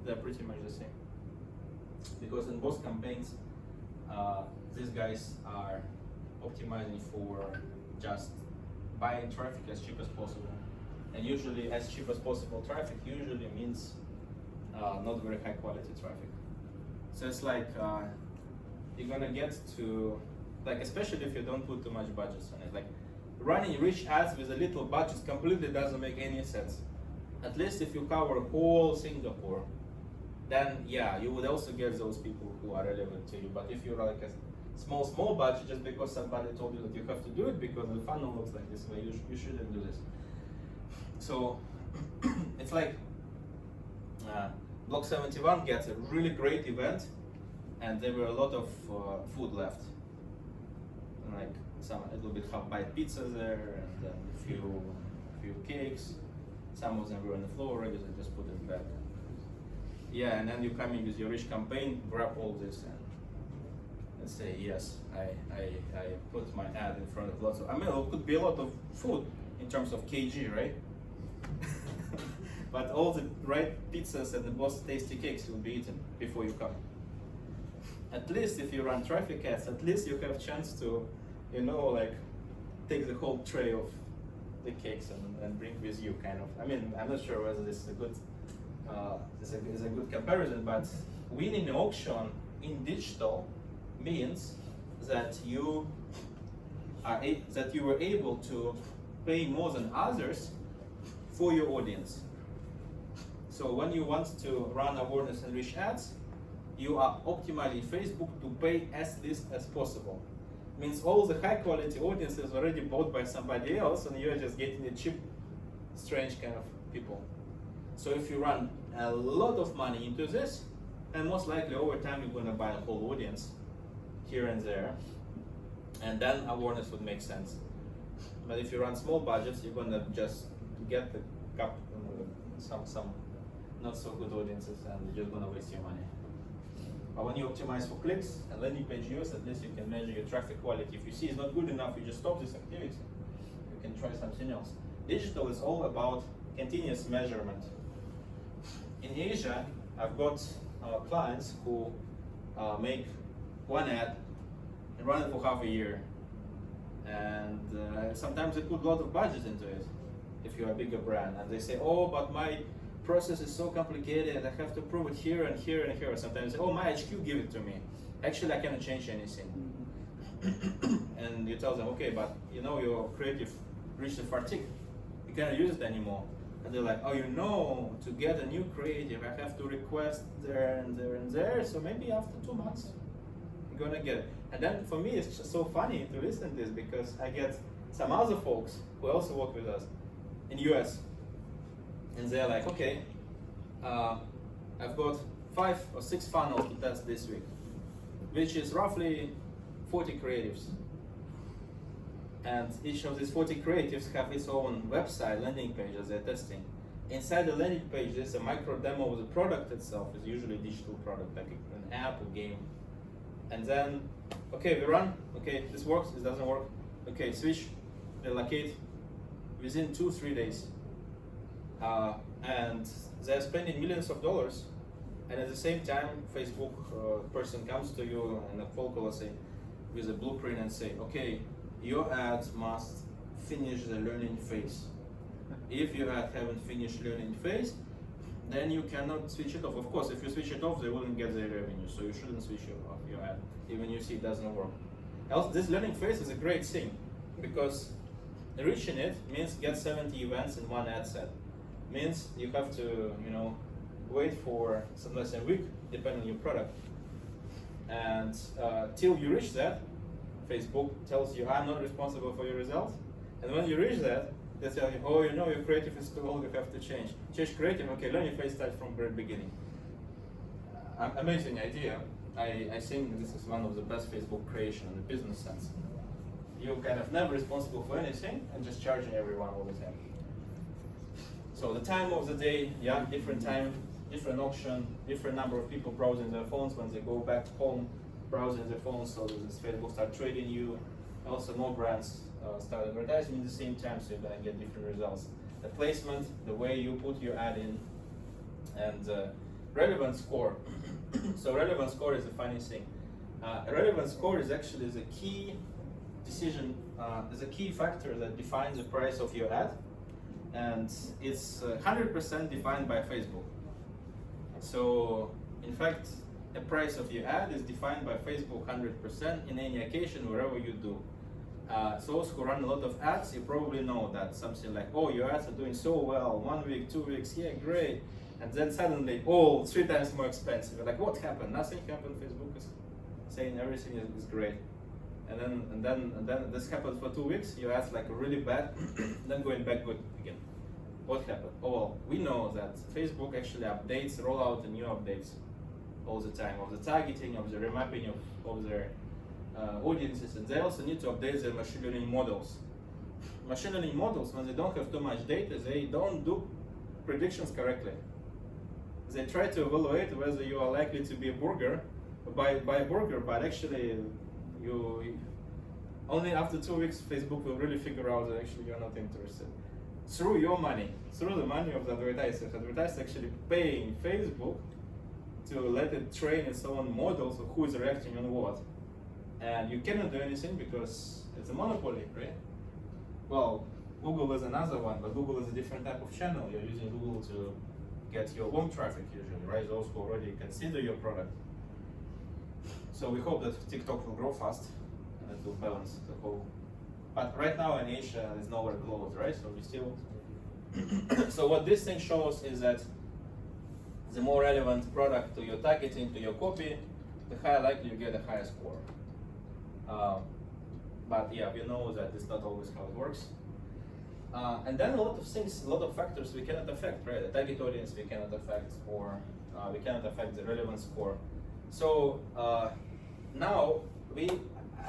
They're pretty much the same. Because in both campaigns, these guys are optimizing for just buying traffic as cheap as possible. And usually as cheap as possible traffic usually means not very high quality traffic. So it's like you're gonna get to, like, especially if you don't put too much budgets on it. Like running rich ads with a little budget completely doesn't make any sense. At least if you cover whole Singapore, then yeah, you would also get those people who are relevant to you. But if you're like a small budget, just because somebody told you that you have to do it because the funnel looks like this way, you shouldn't do this. So it's like Block71 gets a really great event, and there were a lot of food left, like some a little bit half-bite pizza there, and then a few cakes. Some of them were on the floor already, so just put them back. Yeah, and then you come in with your rich campaign, grab all this and say, yes, I put my ad in front of lots of, I mean, it could be a lot of food in terms of kg, right? but all the right pizzas and the most tasty cakes will be eaten before you come. At least if you run traffic ads, at least you have chance to, like take the whole tray of the cakes and bring with you, kind of. I mean, I'm not sure whether this is a good, is a good comparison, but winning an auction in digital means that you were able to pay more than others for your audience. So when you want to run awareness and reach ads, you are optimizing Facebook to pay as least as possible. Means all the high quality audience is already bought by somebody else, and you're just getting a cheap, strange kind of people. So if you run a lot of money into this, and most likely over time you're gonna buy a whole audience here and there, and then awareness would make sense. But if you run small budgets, you're gonna just get the some not so good audiences, and you're just gonna waste your money. But when you optimize for clicks and landing page views, at least you can measure your traffic quality. If you see it's not good enough, you just stop this activity. You can try something else. Digital is all about continuous measurement. In Asia, I've got clients who make one ad and run it for half a year. And sometimes they put a lot of budget into it, if you're a bigger brand. And they say, oh, but my process is so complicated, I have to prove it here and here and here. Sometimes they say, oh, my HQ give it to me. Actually, I cannot change anything. And you tell them, okay, but your creative reached a fatigue. You cannot use it anymore. And they're like, oh, to get a new creative, I have to request there and there and there. So maybe after 2 months, you're gonna get it. And then for me, it's just so funny to listen to this, because I get some other folks who also work with us in US. And they're like, okay, I've got 5 or 6 funnels to test this week, which is roughly 40 creatives. And each of these 40 creatives have its own website, landing pages they're testing. Inside the landing page, there's a micro demo of the product itself. It's usually a digital product, like an app or game. And then, okay, we run, okay, this works, this doesn't work. Okay, switch, relocate, within 2-3 days. And they're spending millions of dollars, and at the same time, Facebook person comes to you and a phone call, say, with a blueprint and say, okay, your ads must finish the learning phase. If your ad haven't finished learning phase, then you cannot switch it off. Of course, if you switch it off, they wouldn't get the revenue, so you shouldn't switch off your ad, even you see it doesn't work. Else, this learning phase is a great thing, because reaching it means get 70 events in one ad set. Means you have to, wait for sometimes a week, depending on your product. And till you reach that, Facebook tells you, I'm not responsible for your results. And when you reach that, they tell you, oh, your creative is too old, you have to change. Change creative, okay, learning phase starts from the very beginning. Amazing idea. I think this is one of the best Facebook creation in the business sense. You're kind of never responsible for anything and just charging everyone all the time. So the time of the day, yeah, different time, different auction, different number of people browsing their phones when they go back home, browsing their phones, so this Facebook start trading you. Also, more brands start advertising at the same time, so you're gonna get different results. The placement, the way you put your ad in, and relevance score. So relevance score is a funny thing. Relevance score is actually the key decision, is a key factor that defines the price of your ad, and it's 100% defined by Facebook. So in fact, the price of your ad is defined by Facebook 100% in any occasion, wherever you do. So those who run a lot of ads, you probably know that something like, oh, your ads are doing so well, 1 week, 2 weeks, yeah, great. And then suddenly, oh, 3 times more expensive. You're like, what happened? Nothing happened. Facebook is saying everything is great. And then this happened for 2 weeks. Your ads like really bad, then going back good again. What happened? Oh, well, we know that Facebook actually updates, roll out the new updates all the time of the targeting, of the remapping of their audiences, and they also need to update their machine learning models. Machine learning models, when they don't have too much data, they don't do predictions correctly. They try to evaluate whether you are likely to be a burger, buy a burger, but actually you only after 2 weeks Facebook will really figure out that actually you're not interested. through your money, through the money of the advertisers. Advertisers actually paying Facebook to let it train its own models of who is reacting on what. And you cannot do anything because it's a monopoly, right? Well, Google is another one, but Google is a different type of channel. You're using Google to get your warm traffic usually, right? Those who already consider your product. So we hope that TikTok will grow fast and it will balance the whole. But right now in Asia, it's nowhere close, right? So we still. So what this thing shows is that the more relevant product to your targeting, to your copy, the higher likely you get a higher score. But yeah, we know that it's not always how it works. And then a lot of things, a lot of factors we cannot affect, right? The target audience we cannot affect, or we cannot affect the relevance score. So now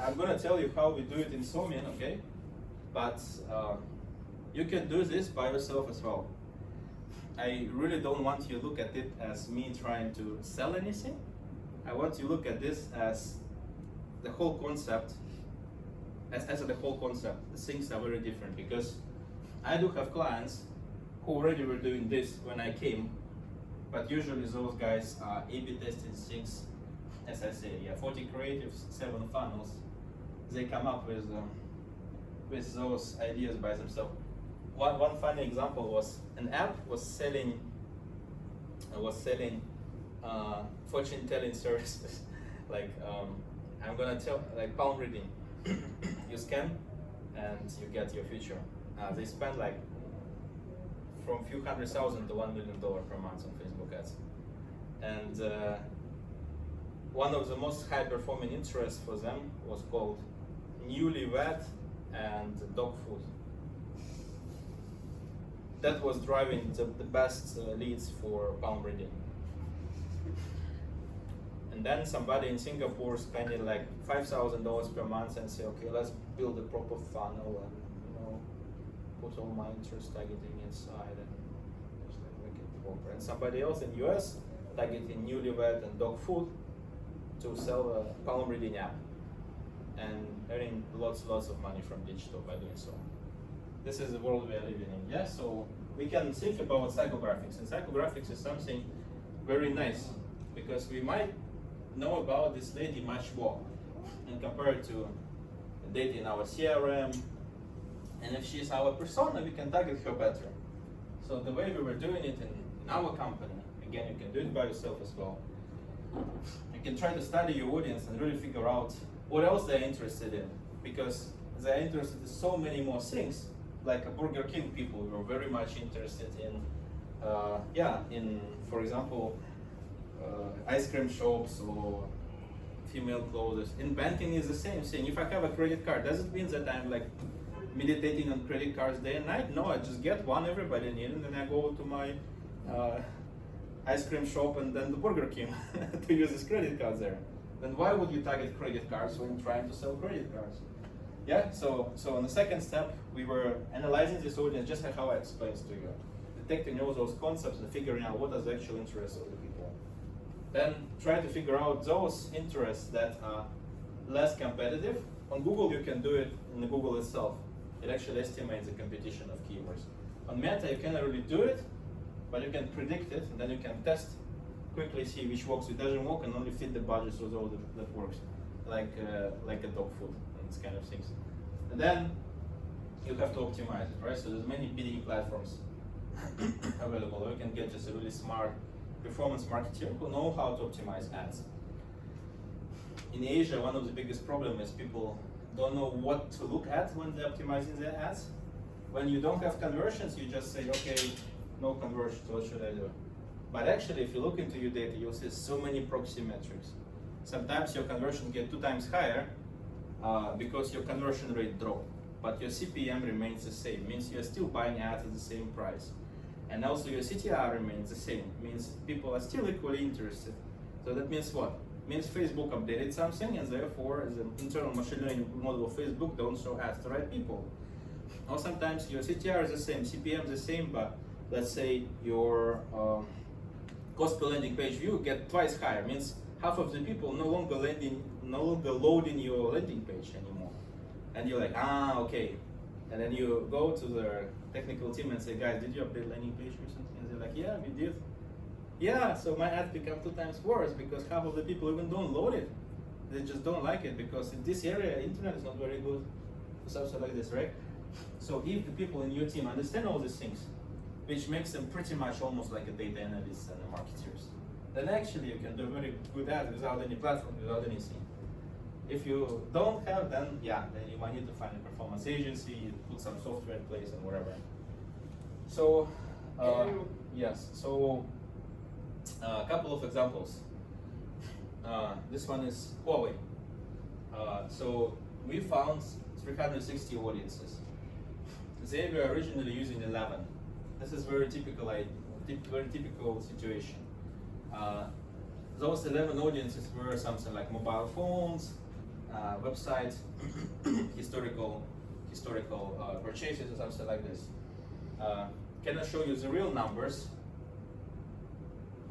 I'm gonna tell you how we do it in Somin, okay? But you can do this by yourself as well. I really don't want you to look at it as me trying to sell anything. I want you to look at this as the whole concept. As the whole concept, the things are very different because I do have clients who already were doing this when I came, but usually those guys are A/B testing things, as I say, 40 creatives, 7 funnels. They come up with those ideas by themselves. One funny example was an app was selling fortune telling services, like I'm gonna tell, like palm reading. You scan and you get your future. They spend like from few $100,000 to $1 million per month on Facebook ads. And one of the most high performing interests for them was called newlywed and dog food. That was driving the best leads for palm reading. And then somebody in Singapore spending like $5,000 per month and say, okay, let's build a proper funnel and put all my interest targeting inside and just like make it proper. And somebody else in US targeting newlywed and dog food to sell a palm reading app and earning lots of money from digital by doing so. This is the world we are living in. Yeah, so we can think about psychographics, and psychographics is something very nice because we might know about this lady much more and compared to data in our CRM, and if she's our persona, we can target her better. So the way we were doing it in our company, again, you can do it by yourself as well. You can try to study your audience and really figure out what else they're interested in, because they're interested in so many more things. Like a Burger King people were very much interested in, for example, ice cream shops or female clothes. In banking is the same thing. If I have a credit card, does it mean that I'm like meditating on credit cards day and night? No, I just get one everybody needs, and then I go to my ice cream shop and then the Burger King to use this credit cards there. Then why would you target credit cards when trying to sell credit cards? Yeah, so in the second step, we were analyzing this audience just like how I explained to you. Detecting all those concepts and figuring out what is the actual interest of the people. Then try to figure out those interests that are less competitive. On Google, you can do it in the Google itself. It actually estimates the competition of keywords. On Meta, you cannot really do it, but you can predict it, and then you can test, quickly see which works, which doesn't work, and only fit the budgets with all that works, like a dog food and these kind of things. And then you have to optimize it, right? So there's many bidding platforms available. You can get just a really smart performance marketer who know how to optimize ads. In Asia, one of the biggest problems is people don't know what to look at when they're optimizing their ads. When you don't have conversions, you just say, okay, no conversions, what should I do? But actually, if you look into your data, you'll see so many proxy metrics. Sometimes your conversion get 2 times higher because your conversion rate dropped, but your CPM remains the same, means you're still buying ads at the same price. And also your CTR remains the same, means people are still equally interested. So that means what? Means Facebook updated something, and therefore the internal machine learning model of Facebook don't show ads to right people. Or sometimes your CTR is the same, CPM is the same, but let's say your cost per landing page view get twice higher, means half of the people no longer loading your landing page anymore. And you're like, okay, And then you go to the technical team and say, guys, did you update landing page or something? And they're like, yeah, we did. Yeah, so my ad became 2 times worse because half of the people even don't load it. They just don't like it because in this area, internet is not very good for something like this, right? So if the people in your team understand all these things, which makes them pretty much almost like a data analyst and a marketers, then actually you can do very good ads without any platform, without anything. If you don't have, then yeah, then you might need to find a performance agency, put some software in place and whatever. So, yes, so a couple of examples. This one is Huawei. So we found 360 audiences. They were originally using 11. This is very typical situation. Those 11 audiences were something like mobile phones, websites, historical purchases or something like this. Cannot show you the real numbers.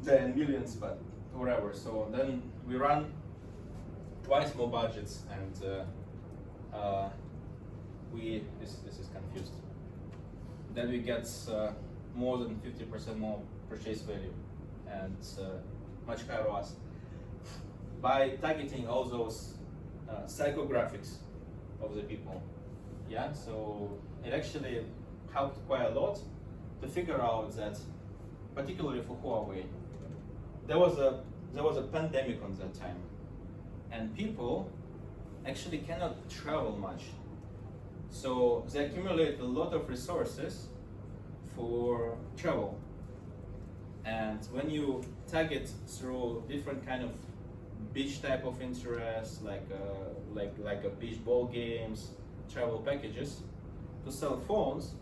They're in millions, but whatever. So then we run twice more budgets, and this is confused. Then we get more than 50% more purchase value and much higher ROAS by targeting all those psychographics of the people. Yeah, so it actually helped quite a lot to figure out that, particularly for Huawei, there was a pandemic on that time, and people actually cannot travel much. So they accumulate a lot of resources for travel. And when you target through different kind of beach type of interest, like a beach ball games, travel packages, to sell phones,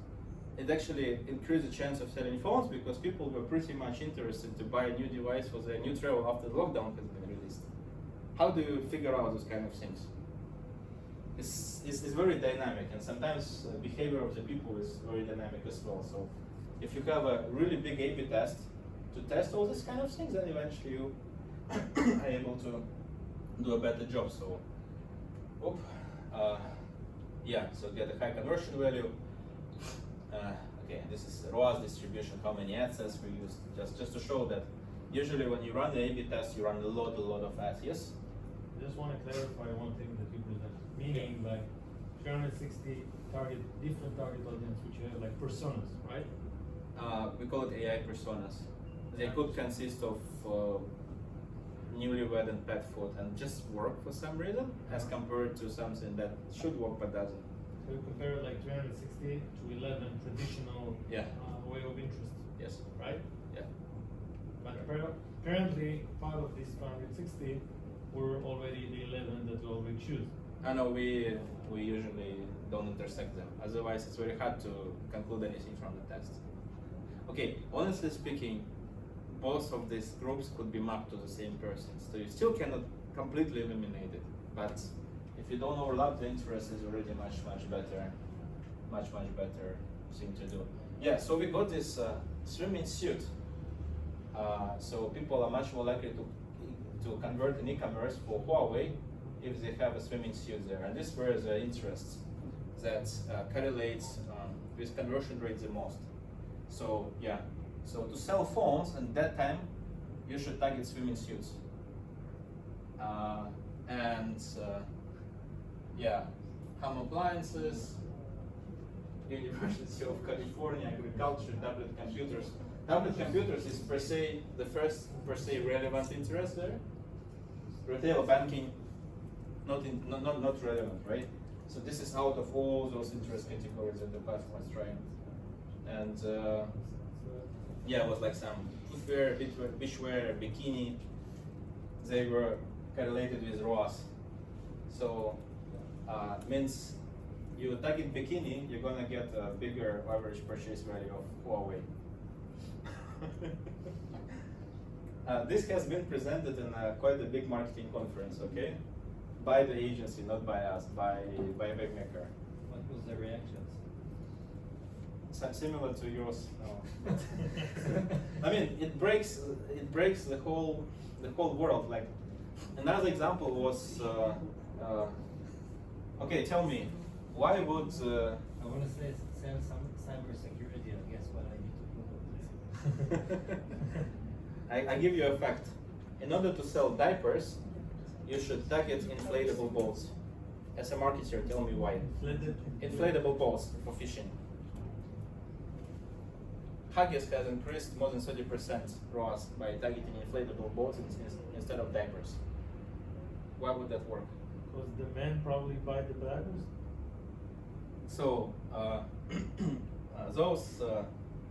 it actually increased the chance of selling phones because people were pretty much interested to buy a new device for their new travel after the lockdown has been released. How do you figure out those kind of things? It's very dynamic, and sometimes behavior of the people is very dynamic as well. So if you have a really big A/B test to test all these kind of things, then eventually you are able to do a better job. So, so get a high conversion value. Okay, this is ROAS distribution, how many ad sets we used, just to show that usually when you run the A/B test, you run a lot of ads. Yes? I just want to clarify one thing that you present. Meaning, like 360 different target audience, which you have like personas, right? We call it AI personas. They could consist of newlywed and pet food and just work for some reason, as compared to something that should work but doesn't. So you compare like 360 to 11 traditional way of interest. Yes. Right? Yeah. But apparently, part of this 360 were already the 11 that we already choose. I know we usually don't intersect them. Otherwise, it's very hard to conclude anything from the test. Okay, honestly speaking, both of these groups could be mapped to the same person. So you still cannot completely eliminate it. But if you don't overlap the interests, it's already much better thing to do. Yeah, so we got this swimming suit. So people are much more likely to convert in e-commerce for Huawei if they have a swimming suit there. And this were the interests that correlates with conversion rate the most. So yeah, so to sell phones at that time, you should target swimming suits. Home appliances, University of California, agriculture, tablet computers. Tablet computers is the first relevant interest there. Retail banking, not relevant, right? So this is out of all those interest categories that the platform is trying. And it was like some footwear, beachwear, bikini. They were correlated with ROAS. So means you target bikini, you're gonna get a bigger average purchase value of Huawei. This has been presented in quite a big marketing conference, okay? By the agency, not by us, by Webmaker. What was the reactions? Similar to yours. No. I mean, it breaks the whole world. Like another example was, okay, tell me, why would I want to say sell some cybersecurity, I guess, but I need to Google this. I give you a fact. In order to sell diapers, you should target inflatable boats. As a marketer, tell me why. Inflatable boats for fishing. Huggies has increased more than 30% ROAS by targeting inflatable boats instead of diapers. Why would that work? Because the men probably buy the diapers. So those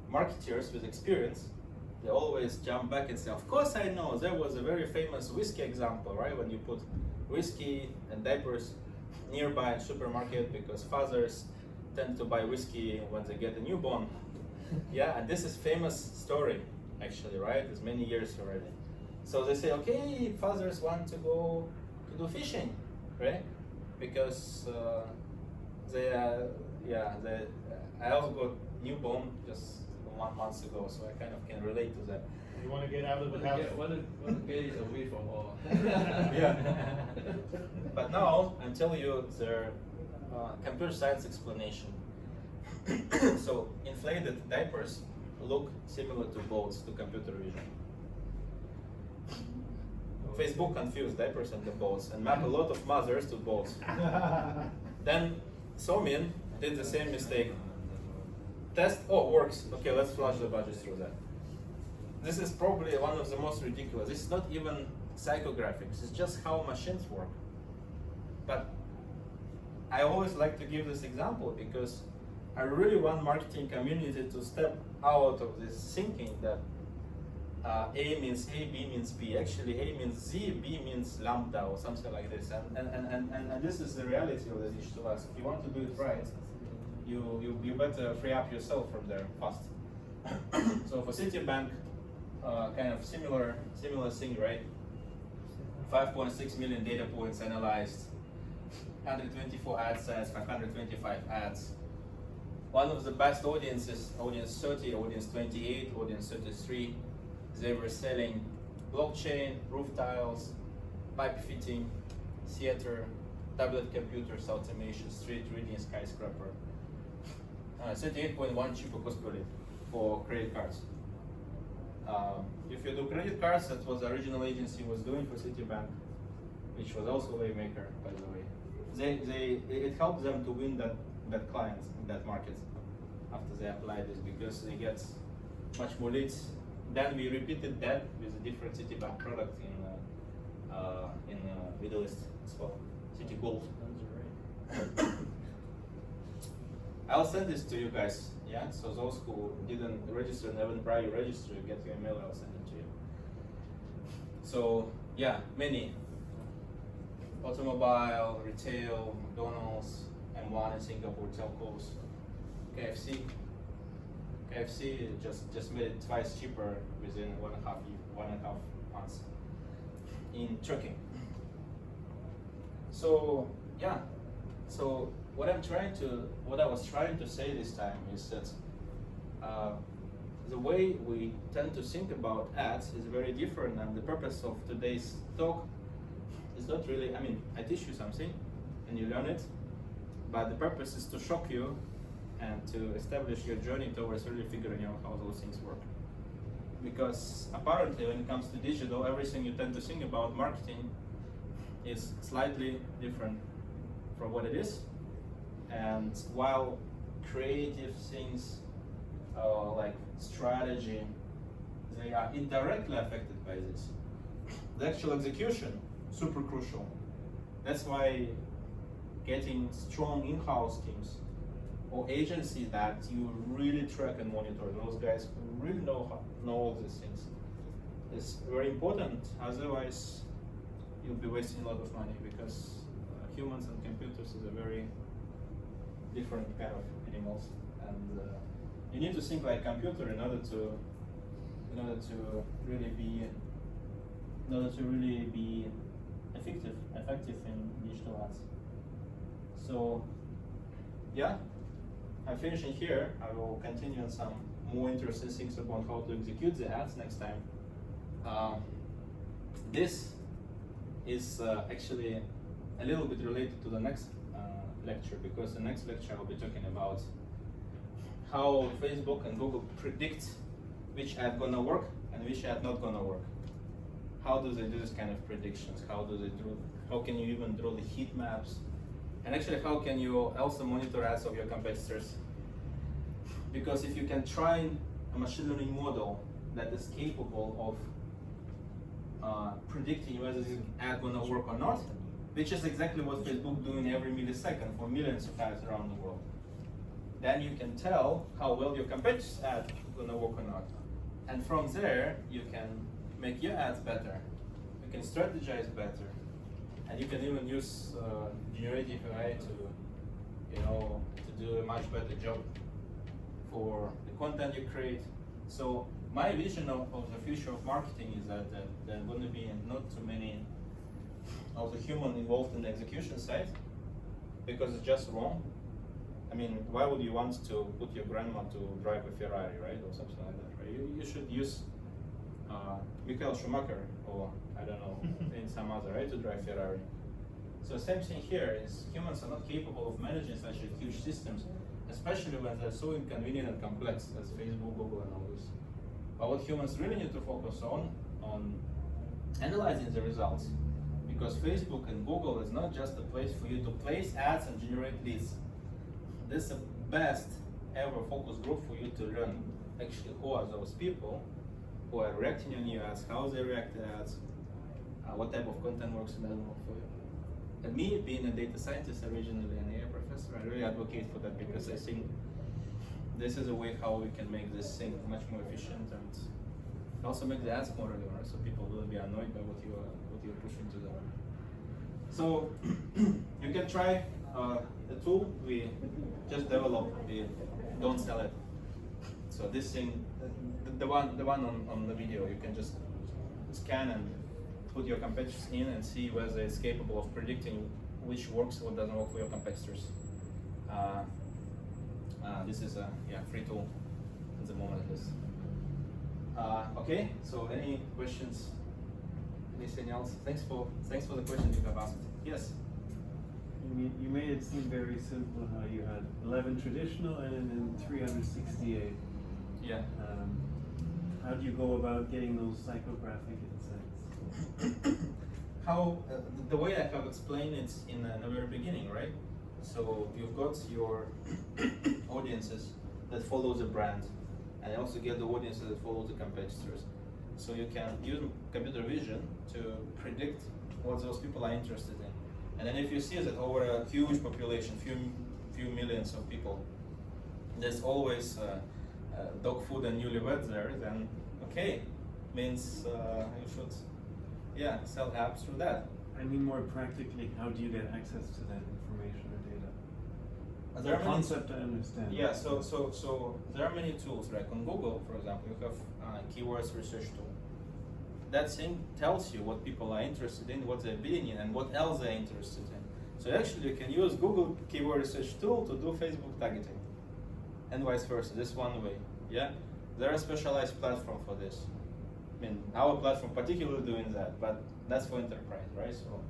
marketers with experience, they always jump back and say, of course I know, there was a very famous whiskey example, right? When you put whiskey and diapers nearby a supermarket because fathers tend to buy whiskey when they get a newborn. Yeah, and this is famous story actually, right? It's many years already. So they say, okay, fathers want to go to do fishing, right? Because I also got newborn just 1 month ago, so I kind of can relate to that. You want to get out of the house. One get it away from all. Yeah. But now I'm telling you the computer science explanation. So inflated diapers look similar to boats to computer vision. Facebook confused diapers and the boats and map a lot of mothers to boats. Then Somin did the same mistake. Test, oh, works. Okay, let's flush the budget through that. This is probably one of the most ridiculous. This is not even psychographics, it's just how machines work. But I always like to give this example because I really want marketing community to step out of this thinking that A means A, B means B. Actually, A means Z, B means lambda or something like this. And this is the reality of the digital class. If you want to do it right, you better free up yourself from there fast. So for Citibank, kind of similar thing, right? 5.6 million data points analyzed, 124 ad sets, 525 ads. One of the best audiences, audience 30, audience 28, audience 33. They were selling blockchain, roof tiles, pipe fitting, theater, tablet computers, automation, street reading, skyscraper. 38.1 cheaper cost per lead for credit cards. If you do credit cards, that was the original agency was doing for Citibank, which was also Waymaker, by the way. It helped them to win that client in that market after they applied this because they get much more leads. Then we repeated that with a different Citibank product in Middle East as well, Citi Gold. I'll send this to you guys, yeah? So those who didn't register and haven't prior registered, you get your email, I'll send it to you. So, yeah, many. Automobile, retail, McDonald's, M1 in Singapore, telcos, KFC. KFC just made it twice cheaper within 1.5 months in Turkey. So, yeah. So what I was trying to say this time is that the way we tend to think about ads is very different, and the purpose of today's talk is not really, I mean, I teach you something and you learn it, but the purpose is to shock you and to establish your journey towards really figuring out how those things work. Because apparently when it comes to digital, everything you tend to think about marketing is slightly different from what it is. And while creative things like strategy, they are indirectly affected by this. The actual execution, super crucial. That's why getting strong in-house teams or agencies that you really track and monitor, those guys who really know all these things, is very important. Otherwise, you'll be wasting a lot of money because humans and computers is a very different kind of animals, and you need to think like computer in order to really be effective in digital ads. So yeah, I'm finishing here. I will continue on some more interesting things about how to execute the ads next time. This is actually a little bit related to the next lecture, because the next lecture I will be talking about how Facebook and Google predict which ad gonna work and which ad not gonna work. How do they do this kind of predictions? How can you even draw the heat maps? And actually, how can you also monitor ads of your competitors? Because if you can train a machine learning model that is capable of predicting whether this ad gonna work or not, which is exactly what Facebook doing every millisecond for millions of ads around the world, then you can tell how well your competitor's ad gonna work or not. And from there, you can make your ads better. You can strategize better, and you can even use generative AI to do a much better job for the content you create. So my vision of the future of marketing is that there are going to be not too many of the human involved in the execution side, because it's just wrong. I mean, why would you want to put your grandma to drive a Ferrari, right, or something like that, right? You should use Michael Schumacher, or I don't know, in some other, right, to drive Ferrari. So same thing here is humans are not capable of managing such huge systems, especially when they're so inconvenient and complex as Facebook, Google, and all this. But what humans really need to focus on analyzing the results, because Facebook and Google is not just a place for you to place ads and generate leads. This is the best ever focus group for you to learn actually who are those people who are reacting on your ads, how they react to ads, what type of content works and doesn't work for you. And me, being a data scientist originally and AI professor, I really advocate for that, because I think this is a way how we can make this thing much more efficient and also make the ads more relevant, so people will be annoyed by what you're pushing to them. So you can try the tool we just developed. We don't sell it. So this thing, the one on the video, you can just scan and put your competitors in and see whether it's capable of predicting which works, what doesn't work for your competitors. This is a free tool at the moment, at least. Okay, so any questions? Anything else? Thanks for the questions you have asked. Yes. You made it seem very simple how you had 11 traditional and then 368. Yeah. How do you go about getting those psychographic insights? How the way I have explained it in the very beginning, right? So you've got your audiences that follow the brand, and you also get the audiences that follow the competitors. So you can use computer vision to predict what those people are interested in. And then if you see that over a huge population, few millions of people, there's always dog food and newlyweds there, then okay, means you should sell apps through that. I mean more practically, how do you get access to that information or data? There are The concept I understand. Yeah, so there are many tools, right? On Google, for example, you have keywords research tool. That thing tells you what people are interested in, what they're bidding in, and what else they're interested in. So actually, you can use Google keyword research tool to do Facebook targeting, and vice versa. This one way, yeah. There are specialized platform for this. I mean, our platform particularly doing that, but that's for enterprise, right? So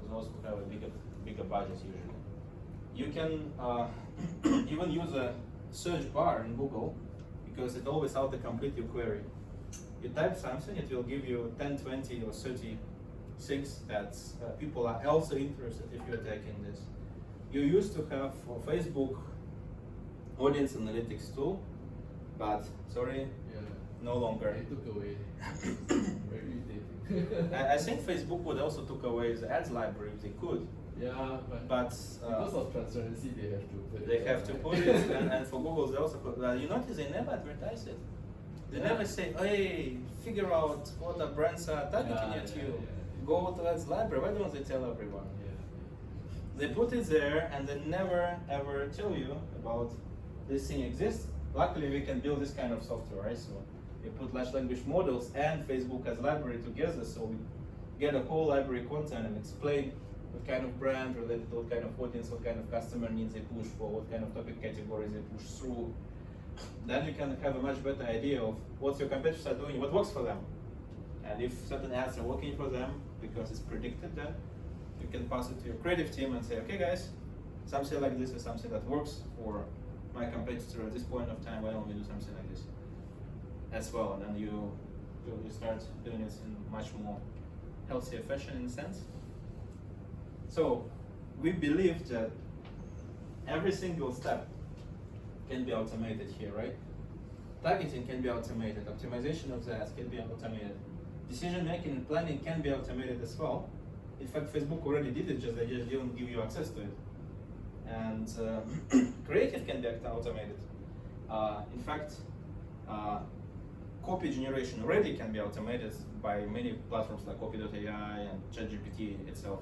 those who have a bigger budget usually. You can even use a search bar in Google, because it always autocomplete your query. You type something, it will give you 10, 20, or 30 things that people are also interested if you're attacking this. You used to have for Facebook audience analytics tool, but sorry, no longer. They took away. Very irritating. I think Facebook would also took away the ads library if they could. Yeah, but Because of transparency, they have to put it. they have to put it, and for Google they also put. You notice they never advertise it. They never say, "Hey, figure out what the brands are targeting at you. Go to ads library." Why don't they tell everyone? They put it there, and they never ever tell you about this thing exists. Luckily, we can build this kind of software, right? So we put large language models and Facebook as library together, so we get a whole library content and explain what kind of brand related to what kind of audience, what kind of customer needs they push for, what kind of topic categories they push through. Then you can have a much better idea of what your competitors are doing, what works for them. And if certain ads are working for them because it's predicted, then you can pass it to your creative team and say, okay guys, something like this is something that works for my competitor at this point of time. Why don't we do something like this as well? And then you start doing it in much more healthier fashion in a sense. So we believe that every single step can be automated here, right? Targeting can be automated, optimization of the ads can be automated, decision making and planning can be automated as well. In fact, Facebook already did it, just they just didn't give you access to it. And creative can be automated. In fact, copy generation already can be automated by many platforms like copy.ai and ChatGPT itself.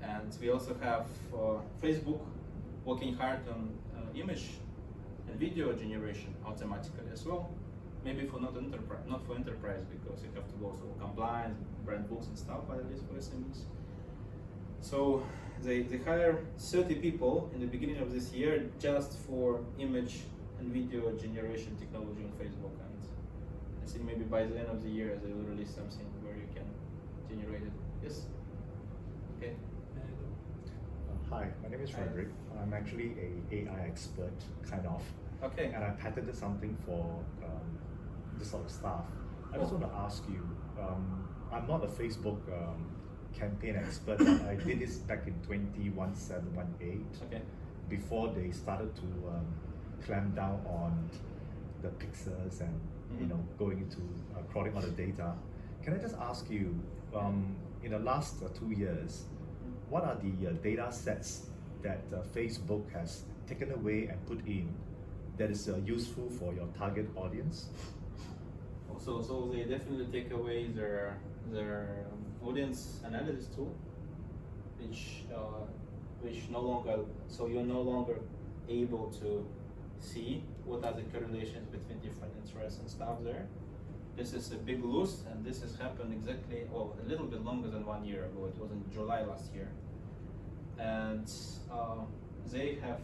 And we also have Facebook working hard on image and video generation automatically as well. Maybe for not for enterprise, because you have to go through compliance, brand books and stuff, but at least for SMEs. So they hire 30 people in the beginning of this year just for image and video generation technology on Facebook. And I think maybe by the end of the year they will release something where you can generate it. Yes? Okay. Hi, my name is Frederick. I'm actually a AI expert, kind of. Okay. And I patented something for this sort of stuff. I just want to ask you, I'm not a Facebook campaign expert, but I did this back in 2017-18, Okay. before they started to clamp down on the pixels and going into crawling all the data. Can I just ask you, in the last 2 years, what are the data sets that Facebook has taken away and put in that is useful for your target audience? So they definitely take away their audience analysis tool, which no longer, so you're no longer able to see what are the correlations between different interests and stuff there. This is a big loss, and this has happened exactly, well, a little bit longer than 1 year ago. It was in July last year. And they have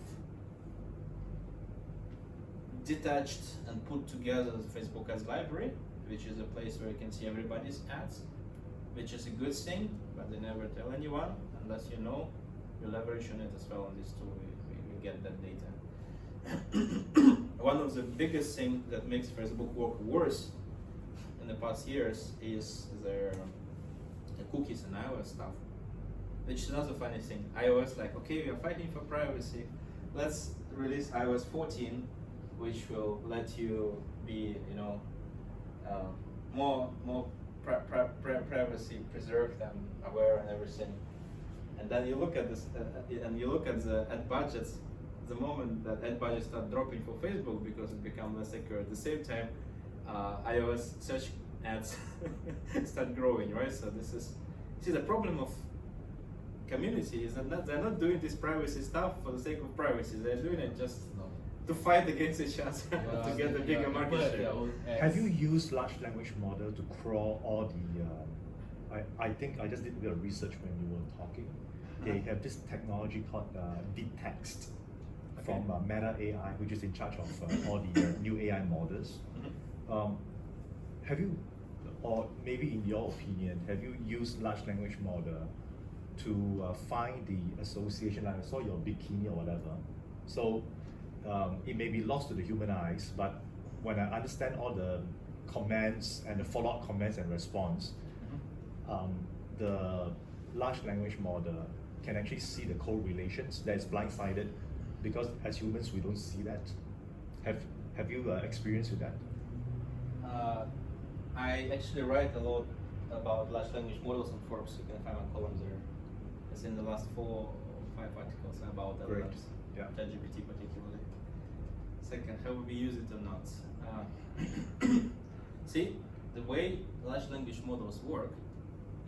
detached and put together the Facebook ads library, which is a place where you can see everybody's ads, which is a good thing, but they never tell anyone unless you know. You leverage on it as well on this tool, we get that data. One of the biggest things that makes Facebook work worse in the past years is their cookies and iOS stuff, which is another funny thing. iOS, like, okay, we are fighting for privacy, let's release iOS 14, which will let you be, more privacy preserved and aware and everything. And then you look at this, and you look at the ad budgets. The moment that ad budgets start dropping for Facebook because it becomes less secure, at the same time, iOS search ads start growing, right? So this is, see, the problem of community is that they're not doing this privacy stuff for the sake of privacy. They're doing it just to fight against each other to get the bigger market share. Have you used large language model to crawl all the? I think I just did a bit of research when you were talking. They have this technology called deep text from Meta AI, which is in charge of all the new AI models. Have you, or maybe in your opinion, have you used large language model to find the association? Like I saw your bikini or whatever. So it may be lost to the human eyes, but when I understand all the comments and the follow-up comments and response, the large language model can actually see the correlations that is blindsided, because as humans we don't see that. Have you experienced with that? I actually write a lot about large language models on Forbes. You can find my columns there. It's in the last 4 or 5 articles about Great. LLMs, Yeah. ChatGPT particularly. Second, have we used it or not? See, the way large language models work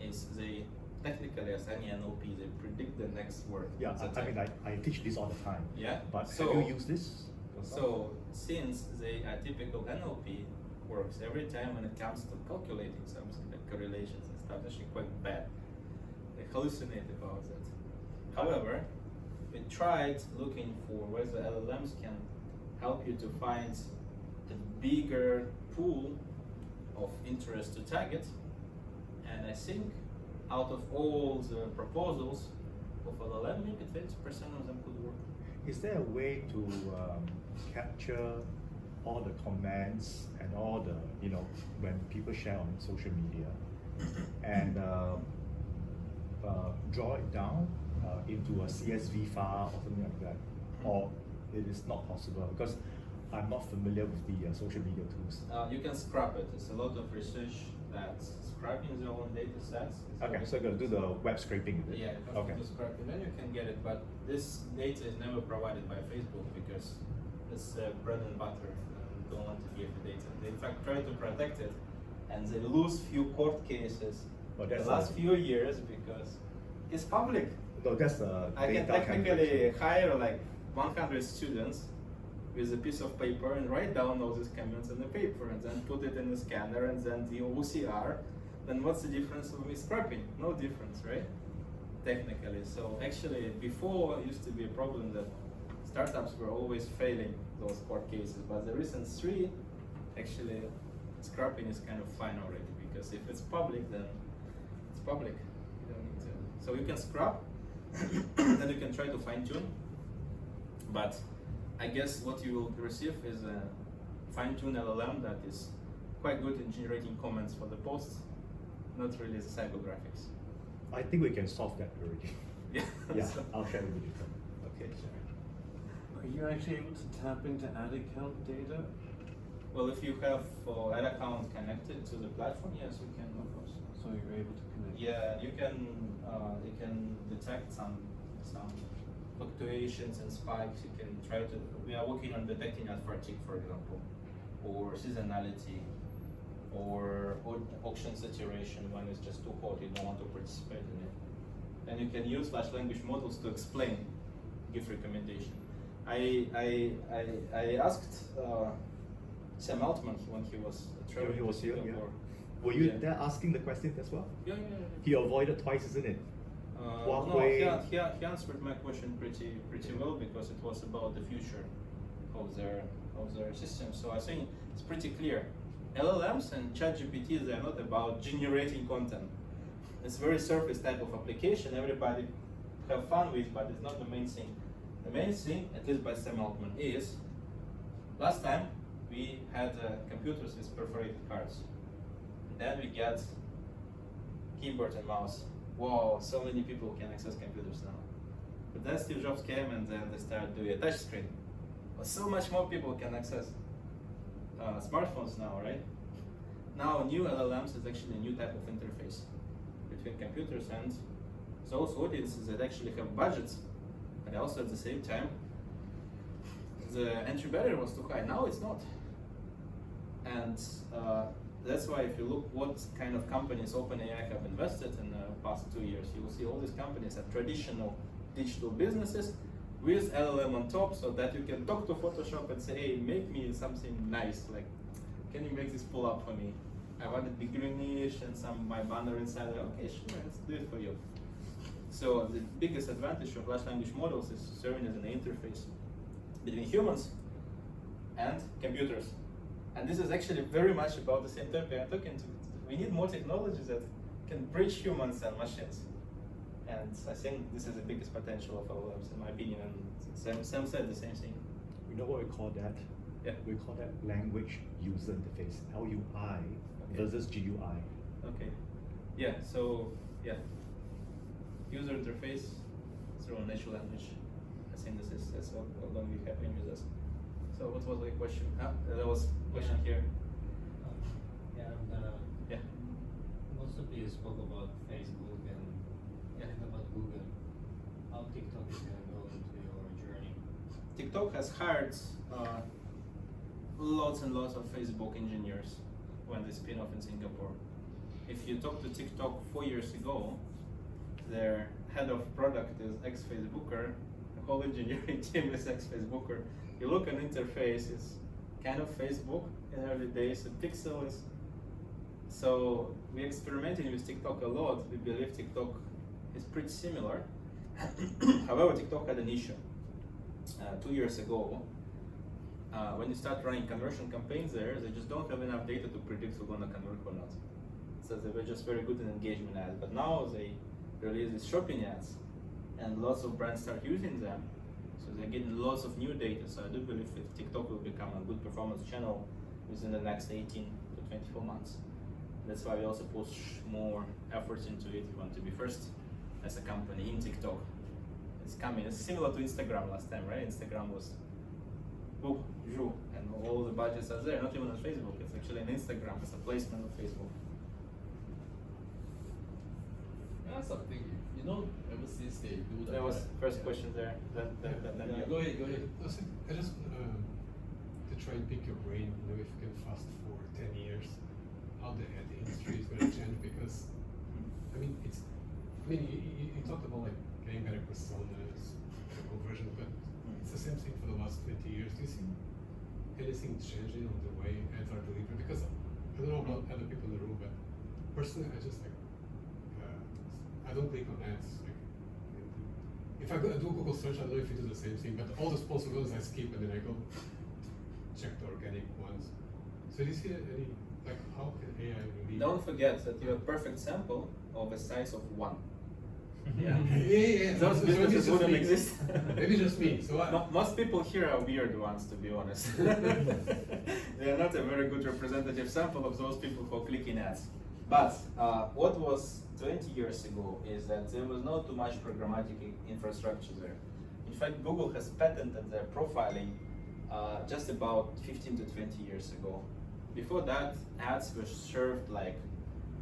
is they technically, as any NLP, they predict the next word. Yeah, I mean, I teach this all the time. Yeah. But So- have you used this? So since the typical NLP works every time when it comes to calculating something like correlations and stuff, actually quite bad. They hallucinate about that. However, we tried looking for whether LLMs can help you to find a bigger pool of interest to target, and I think out of all the proposals of LLM, maybe 20% of them could work. Is there a way to capture all the comments and all the, when people share on social media and draw it down into a CSV file or something like that? Or it is not possible because I'm not familiar with the social media tools. You can scrap it. There's a lot of research that scrapping the own data sets. Okay, so you're gonna do the web scraping. Is it? Yeah, okay. to scrap it, then you can get it. But this data is never provided by Facebook because it's bread and butter. They don't want to give the data. They in fact try to protect it, and they lose few court cases the last few years because it's public. No, that's I can technically hire like 100 students with a piece of paper and write down all these comments in the paper and then put it in the scanner and then the OCR. Then what's the difference of me scrapping? No difference, right? Technically. So actually before it used to be a problem that startups were always failing those court cases, but the recent 3, actually scrapping is kind of fine already because if it's public, then it's public. You don't need to. So you can scrap, then you can try to fine tune, but I guess what you will receive is a fine-tuned LLM that is quite good in generating comments for the posts, not really the psychographics. I think we can solve that already. Yeah. Yeah, So- I'll share it with you. Okay, sure. Are you actually able to tap into ad account data? Well, if you have an account connected to the platform, yes, you can, of course. So you're able to connect? Yeah, you can detect some fluctuations and spikes. You can try to. We are working on detecting ad fatigue, for example, or seasonality, or auction saturation when it's just too hot. You don't want to participate in it. And you can use large language models to explain, give recommendation. I asked Sam Altman when he was traveling. He was to here, yeah. Singapore. Were you Yeah. there asking the questions as well? Yeah. He avoided twice, isn't it? No, Huawei. he answered my question pretty well because it was about the future of their system. So I think it's pretty clear. LLMs and ChatGPT, they are not about generating content. It's very surface type of application. Everybody have fun with, but it's not the main thing. The main thing, at least by Sam Altman, is last time we had computers with perforated cards. Then we get keyboard and mouse. Wow, so many people can access computers now. But then Steve Jobs came and then they started doing a touch screen. But so much more people can access smartphones now, right? Now new LLMs is actually a new type of interface between computers and those audiences that actually have budgets, but also at the same time the entry barrier was too high. Now it's not. And that's why if you look what kind of companies OpenAI have invested in the past 2 years, you will see all these companies are traditional digital businesses with LLM on top, so that you can talk to Photoshop and say, hey, make me something nice, like, can you make this pull up for me? I want it to be greenish and my banner inside. Okay, sure, let's do it for you. So the biggest advantage of large language models is serving as an interface between humans and computers. And this is actually very much about the same topic I'm talking to. We need more technologies that can bridge humans and machines. And I think this is the biggest potential of LLMs, in my opinion. And Sam said the same thing. You know what we call that? Yeah. We call that language user interface, LUI versus GUI. Okay. Yeah, so, yeah. User interface through natural language. I think that's what going to be happening with us. So what was the question? There was a question here. Yeah, I'm gonna. Yeah. Most of you spoke about Facebook and about Google. How TikTok is gonna go into your journey? TikTok has hired lots and lots of Facebook engineers when they spin off in Singapore. If you talk to TikTok 4 years ago, their head of product is ex-Facebooker, the whole engineering team is ex-Facebooker. You look at interface, it's kind of Facebook in early days, the pixel is. So we experimented with TikTok a lot. We believe TikTok is pretty similar. However, TikTok had an issue 2 years ago. When you start running conversion campaigns there, they just don't have enough data to predict who's gonna convert or not. So they were just very good in engagement ads. But now they release these shopping ads, and lots of brands start using them. So So they're getting lots of new data. So I do believe that TikTok will become a good performance channel within the next 18 to 24 months. That's why we also push more efforts into it. We want to be first as a company in TikTok. It's coming. It's similar to Instagram last time, right? Instagram was boom, and all the budgets are there. Not even on Facebook. It's actually on Instagram. It's a placement of Facebook. Yeah, something you know. Ever since they do that. There was right? first Yeah. question there. Then Yeah, you. go ahead. Go ahead. I just to try and pick your brain, you know, if you can fast forward 10 years, how the ad industry is going to change, because I mean you talked about like getting better personas, better conversion, but it's the same thing for the last 20 years. Do you see anything changing on the way ads are delivered? Because I don't know about other people in the room, but personally I just like I don't click on ads. Like, if I do Google search, I don't know if you do the same thing, but all the sponsored ones I skip and then I go check the organic ones. So do you see any, like, how can AI really? Don't forget that you're a perfect sample of a size of 1. Yeah. Yeah. Those So maybe businesses just wouldn't me. exist. Maybe just me. So Most people here are weird ones, to be honest. They are not a very good representative sample of those people who are clicking ads. But what was 20 years ago is that there was not too much programmatic infrastructure there. In fact, Google has patented their profiling just about 15 to 20 years ago. Before that, ads were served like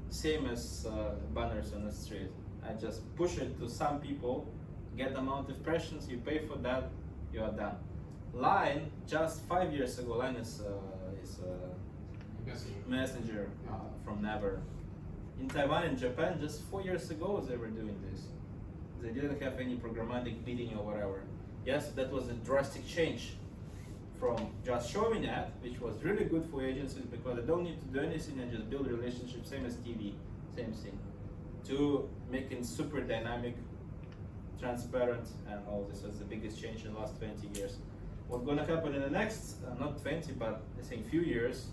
same as banners on the street. I just push it to some people, get amount of impressions, you pay for that, you are done. Line, just 5 years ago, Line is messenger from Never. In Taiwan and Japan, just 4 years ago, they were doing this. They didn't have any programmatic bidding or whatever. Yes, that was a drastic change from just showing ad, which was really good for agencies because they don't need to do anything and just build relationships, same as TV, same thing, to making super dynamic, transparent, and all this was the biggest change in the last 20 years. What's going to happen in the next, not 20, but I think few years,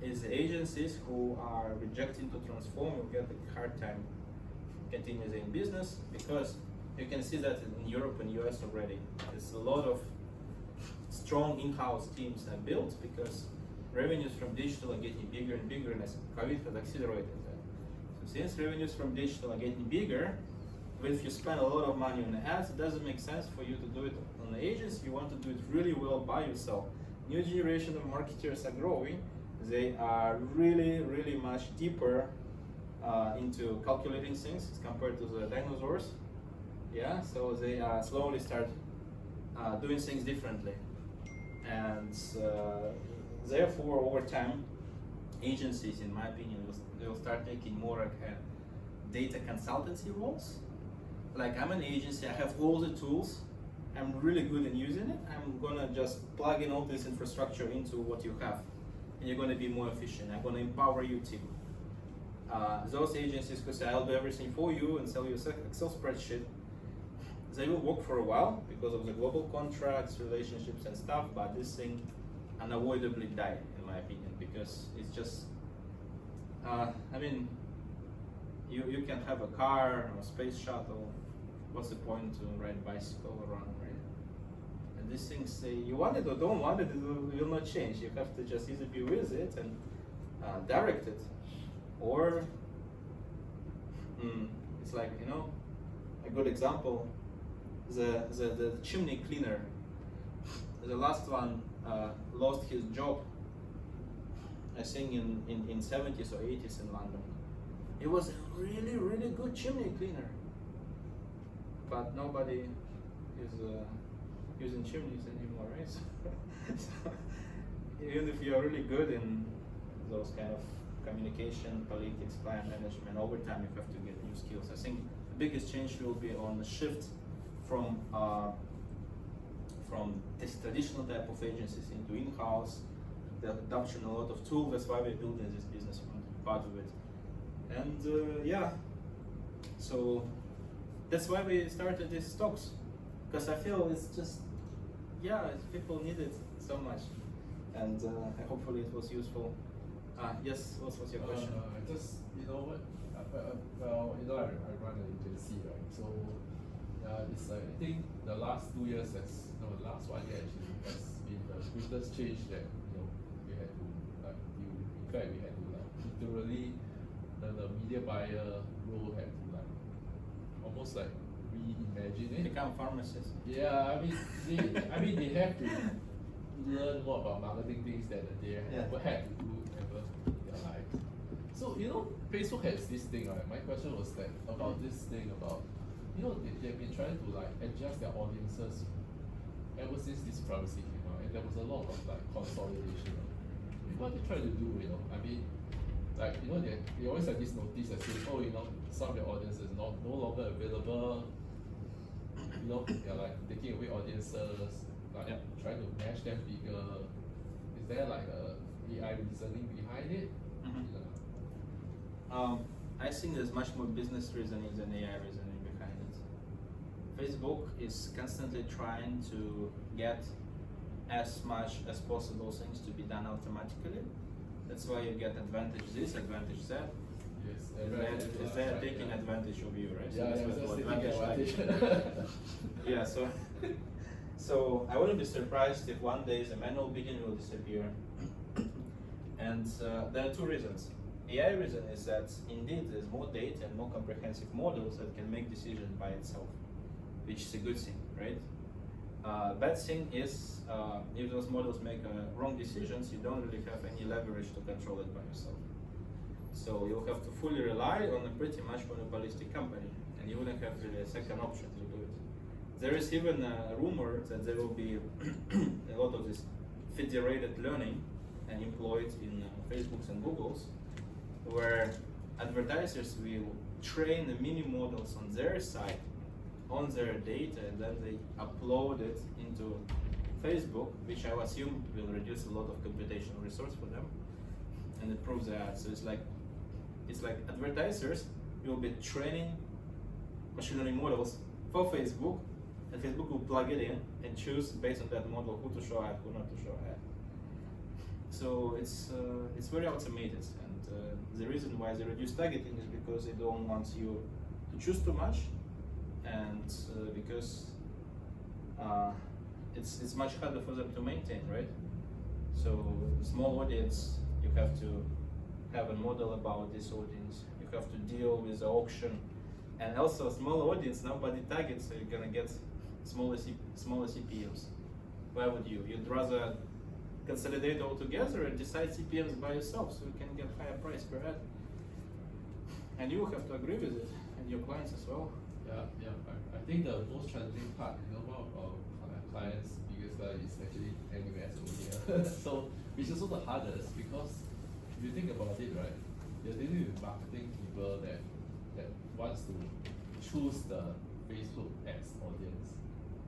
is the agencies who are rejecting to transform will get a hard time continuing in business, because you can see that in Europe and US already. There's a lot of strong in-house teams are built because revenues from digital are getting bigger and bigger, and as COVID has accelerated that. So since revenues from digital are getting bigger, if you spend a lot of money on ads, it doesn't make sense for you to do it on the agency. You want to do it really well by yourself. New generation of marketers are growing. They are really, really much deeper into calculating things compared to the dinosaurs. Yeah, so they slowly start doing things differently. And therefore, over time, agencies, in my opinion, they will start taking more like data consultancy roles. Like, I'm an agency, I have all the tools, I'm really good in using it, I'm gonna just plug in all this infrastructure into what you have, and you're gonna be more efficient. I'm gonna empower your team. Those agencies who say, I'll do everything for you and sell you an Excel spreadsheet, they will work for a while because of the global contracts, relationships and stuff, but this thing unavoidably die, in my opinion, because it's just, I mean, you can have a car or a space shuttle. What's the point to ride a bicycle or run, right? And these things say, you want it or don't want it, it will not change. You have to just either be with it and direct it, or it's like, you know, a good example, the chimney cleaner. The last one lost his job, I think in 70s or 80s in London. He was a really, really good chimney cleaner, but nobody is using chimneys anymore, right? So even if you are really good in those kind of communication, politics, plan management, over time you have to get new skills. I think the biggest change will be on the shift from this traditional type of agencies into in-house, the adoption of a lot of tools. That's why we're building this business, part of it. And yeah, so that's why we started these talks, because I feel it's just, yeah, people need it so much, and hopefully it was useful. Yes, what was your question? Just, you know what, well, you know, I run an agency, right? So Yeah, it's like I think the last 2 years the last 1 year actually has been the greatest change that we had to like deal with. In fact, we had to like literally the media buyer role had to like almost like reimagine it. Become pharmacists. Yeah, I mean they have to learn more about marketing things that they never had to do ever in their lives. So Facebook has this thing, right? My question was that about this thing about they've been trying to like adjust their audiences ever since this privacy came out, and there was a lot of like consolidation. What they try to do, I mean, like they always have this notice that says, oh, some of your audience is no longer available. They're like taking away audiences, like trying to mash them bigger. Is there like a AI reasoning behind it? I think there's much more business reasoning than AI reasoning behind it. Facebook is constantly trying to get as much as possible things to be done automatically. That's why you get advantage this, advantage that. Yes, They're taking advantage of you, right? Yeah, so that's what taking advantage advantage. Yeah, so I wouldn't be surprised if one day the manual bidding will disappear. And there are two reasons. AI reason is that indeed there's more data and more comprehensive models that can make decisions by itself, which is a good thing, right? Bad thing is if those models make wrong decisions, you don't really have any leverage to control it by yourself. So you'll have to fully rely on a pretty much monopolistic company, and you wouldn't have really a second option to do it. There is even a rumor that there will be a lot of this federated learning and employed in Facebooks and Googles, where advertisers will train the mini models on their side, on their data, and then they upload it into Facebook, which I assume will reduce a lot of computational resource for them, and improve the ads. So it's like advertisers will be training machine learning models for Facebook, and Facebook will plug it in and choose based on that model who to show ad, who not to show ad. So it's very automated, and the reason why they reduce targeting is because they don't want you to choose too much, and because it's much harder for them to maintain, right? So small audience, you have to have a model about this audience. You have to deal with the auction, and also small audience nobody targets, so you're gonna get smaller CPMs. Why would you? You'd rather consolidate all together and decide CPMs by yourself, so you can get higher price per ad. And you have to agree with it, and your clients as well. Yeah. I think the most challenging part, one of our clients' biggest line is actually NUS over here. So, which is also the hardest because if you think about it, right, you're dealing with marketing people that wants to choose the Facebook ads audience.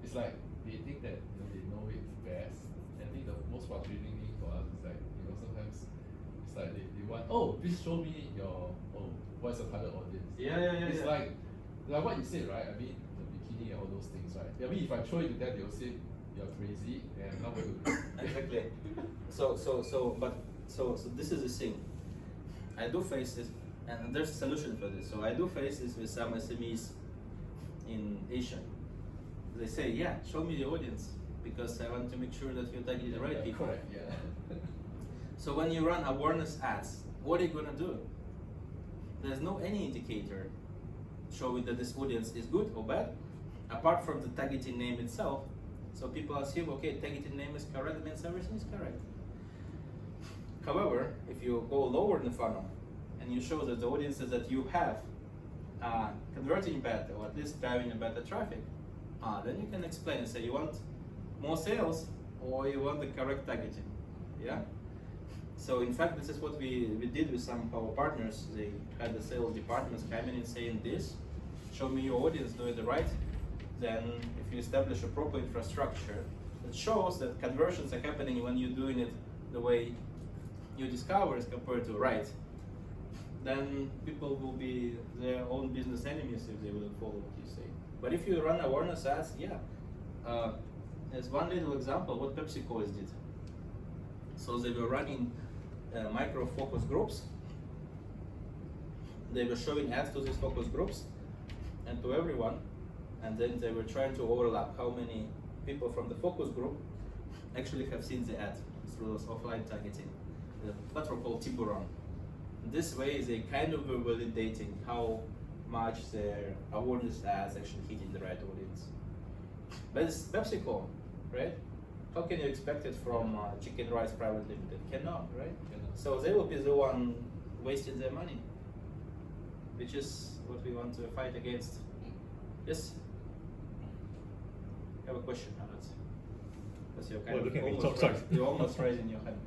It's like they think that they know it best. I think the most frustrating thing for us is like sometimes it's like they want, please show me your what's your target audience. It's like what you said, right? I mean the bikini and all those things, right? I mean if I show it to them, they'll say you're crazy and I'm not going to do it. Exactly. So this is the thing. I do face this, and there's a solution for this. So I do face this with some SMEs in Asia. They say, yeah, show me the audience, because I want to make sure that you're targeting the right people. Correct, yeah. So when you run awareness ads, what are you gonna do? There's no any indicator showing that this audience is good or bad, apart from the targeting name itself. So people assume, okay, targeting name is correct, means everything is correct. However, if you go lower in the funnel and you show that the audiences that you have are converting better, or at least driving a better traffic, then you can explain and say you want more sales or you want the correct targeting. Yeah? So in fact, this is what we did with some of our partners. They had the sales departments come in and saying this, show me your audience, do it right. Then if you establish a proper infrastructure that shows that conversions are happening when you're doing it the way you discover as compared to right, then people will be their own business enemies if they wouldn't follow what you say. But if you run awareness ads, as one little example, what PepsiCo did. So they were running micro focus groups. They were showing ads to these focus groups and to everyone. and then they were trying to overlap how many people from the focus group actually have seen the ad through those offline targeting. The platform called Tiburon. This way, they kind of were validating how much their awareness ads actually hitting the right audience. But it's PepsiCo, right? How can you expect it from Chicken Rice Private Limited? Cannot, right? Cannot. So they will be the one wasting their money, which is what we want to fight against. Yes? I have a question, Hannes. Because you're kind Oh, look at me. almost, Sorry. you're almost raising your hand.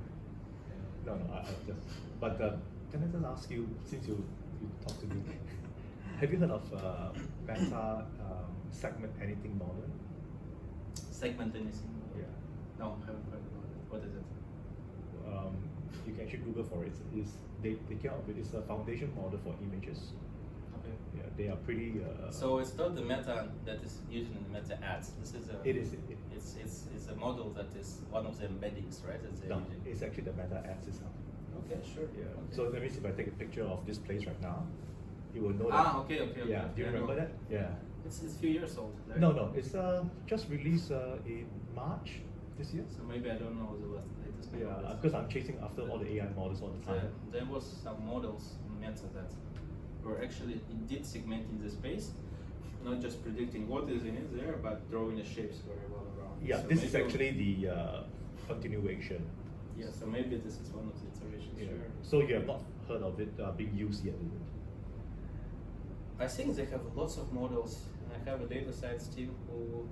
No, I just. But can I just ask you, since you talked to me, have you heard of Meta segment anything model? Segment anything? Yeah. No, I haven't heard about it. What is it? You can actually Google for it. They came up with it's a foundation model for images. Okay. Yeah, they are pretty. So it's not the meta that is used in the meta ads. This is a. It is. It's a model that is one of the embeddings, right? That they're No, using. it's actually the meta ads itself. Okay, sure. Yeah. Okay. So that means if I take a picture of this place right now, you will know that. Ah, okay. Yeah. Do you remember that? Yeah. It's a few years old. Right? No. It's just released in March this year. So maybe I don't know the latest. Yeah, models. because I'm chasing after all the AI models all the time. There was some models in Meta that were actually indeed segmenting the space, not just predicting what is in it there, but drawing the shapes very well around. Yeah, So this is maybe- actually the continuation. Yeah, so maybe this is one of the iterations. Yeah. Sure. So you have not heard of it being used yet, is it? I think they have lots of models, and I have a data science team who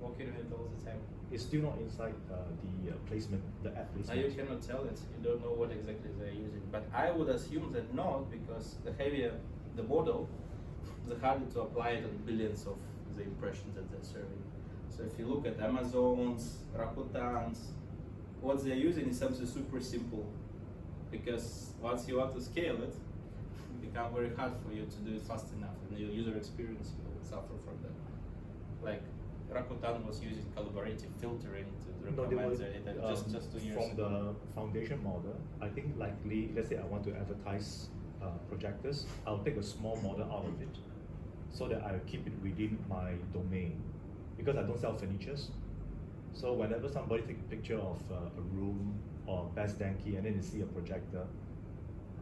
work on it all the time. It's still not inside the placement, the app Now you placement. cannot tell it. You don't know what exactly they're using. But I would assume that not, because the heavier the model, the harder to apply it on billions of the impressions that they're serving. So if you look at Amazon's, Rakuten's, what they're using is something super simple. Because once you want to scale it, it becomes very hard for you to do it fast enough, and your user experience will suffer from that. Like Rakuten was using collaborative filtering to No, they recommend were, their data just 2 years from ago. the foundation model. I think likely, let's say I want to advertise projectors, I'll take a small model out of it, so that I keep it within my domain, because I don't sell furnitures. So whenever somebody take a picture of a room or Best Denki and then they see a projector,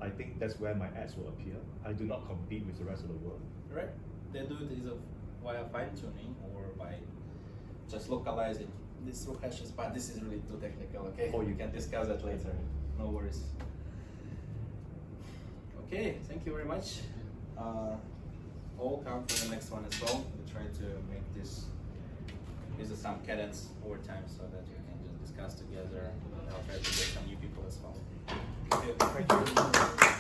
I think that's where my ads will appear. I do not compete with the rest of the world. Right. They do it either via fine tuning or by just localizing this through hashes, but this is really too technical, okay? Oh, You can discuss that later. No worries. Okay, thank you very much. All come for the next one as well. We try to make this use some cadence over time so that you can just discuss together. I'll try to get some new people as well. Thank you.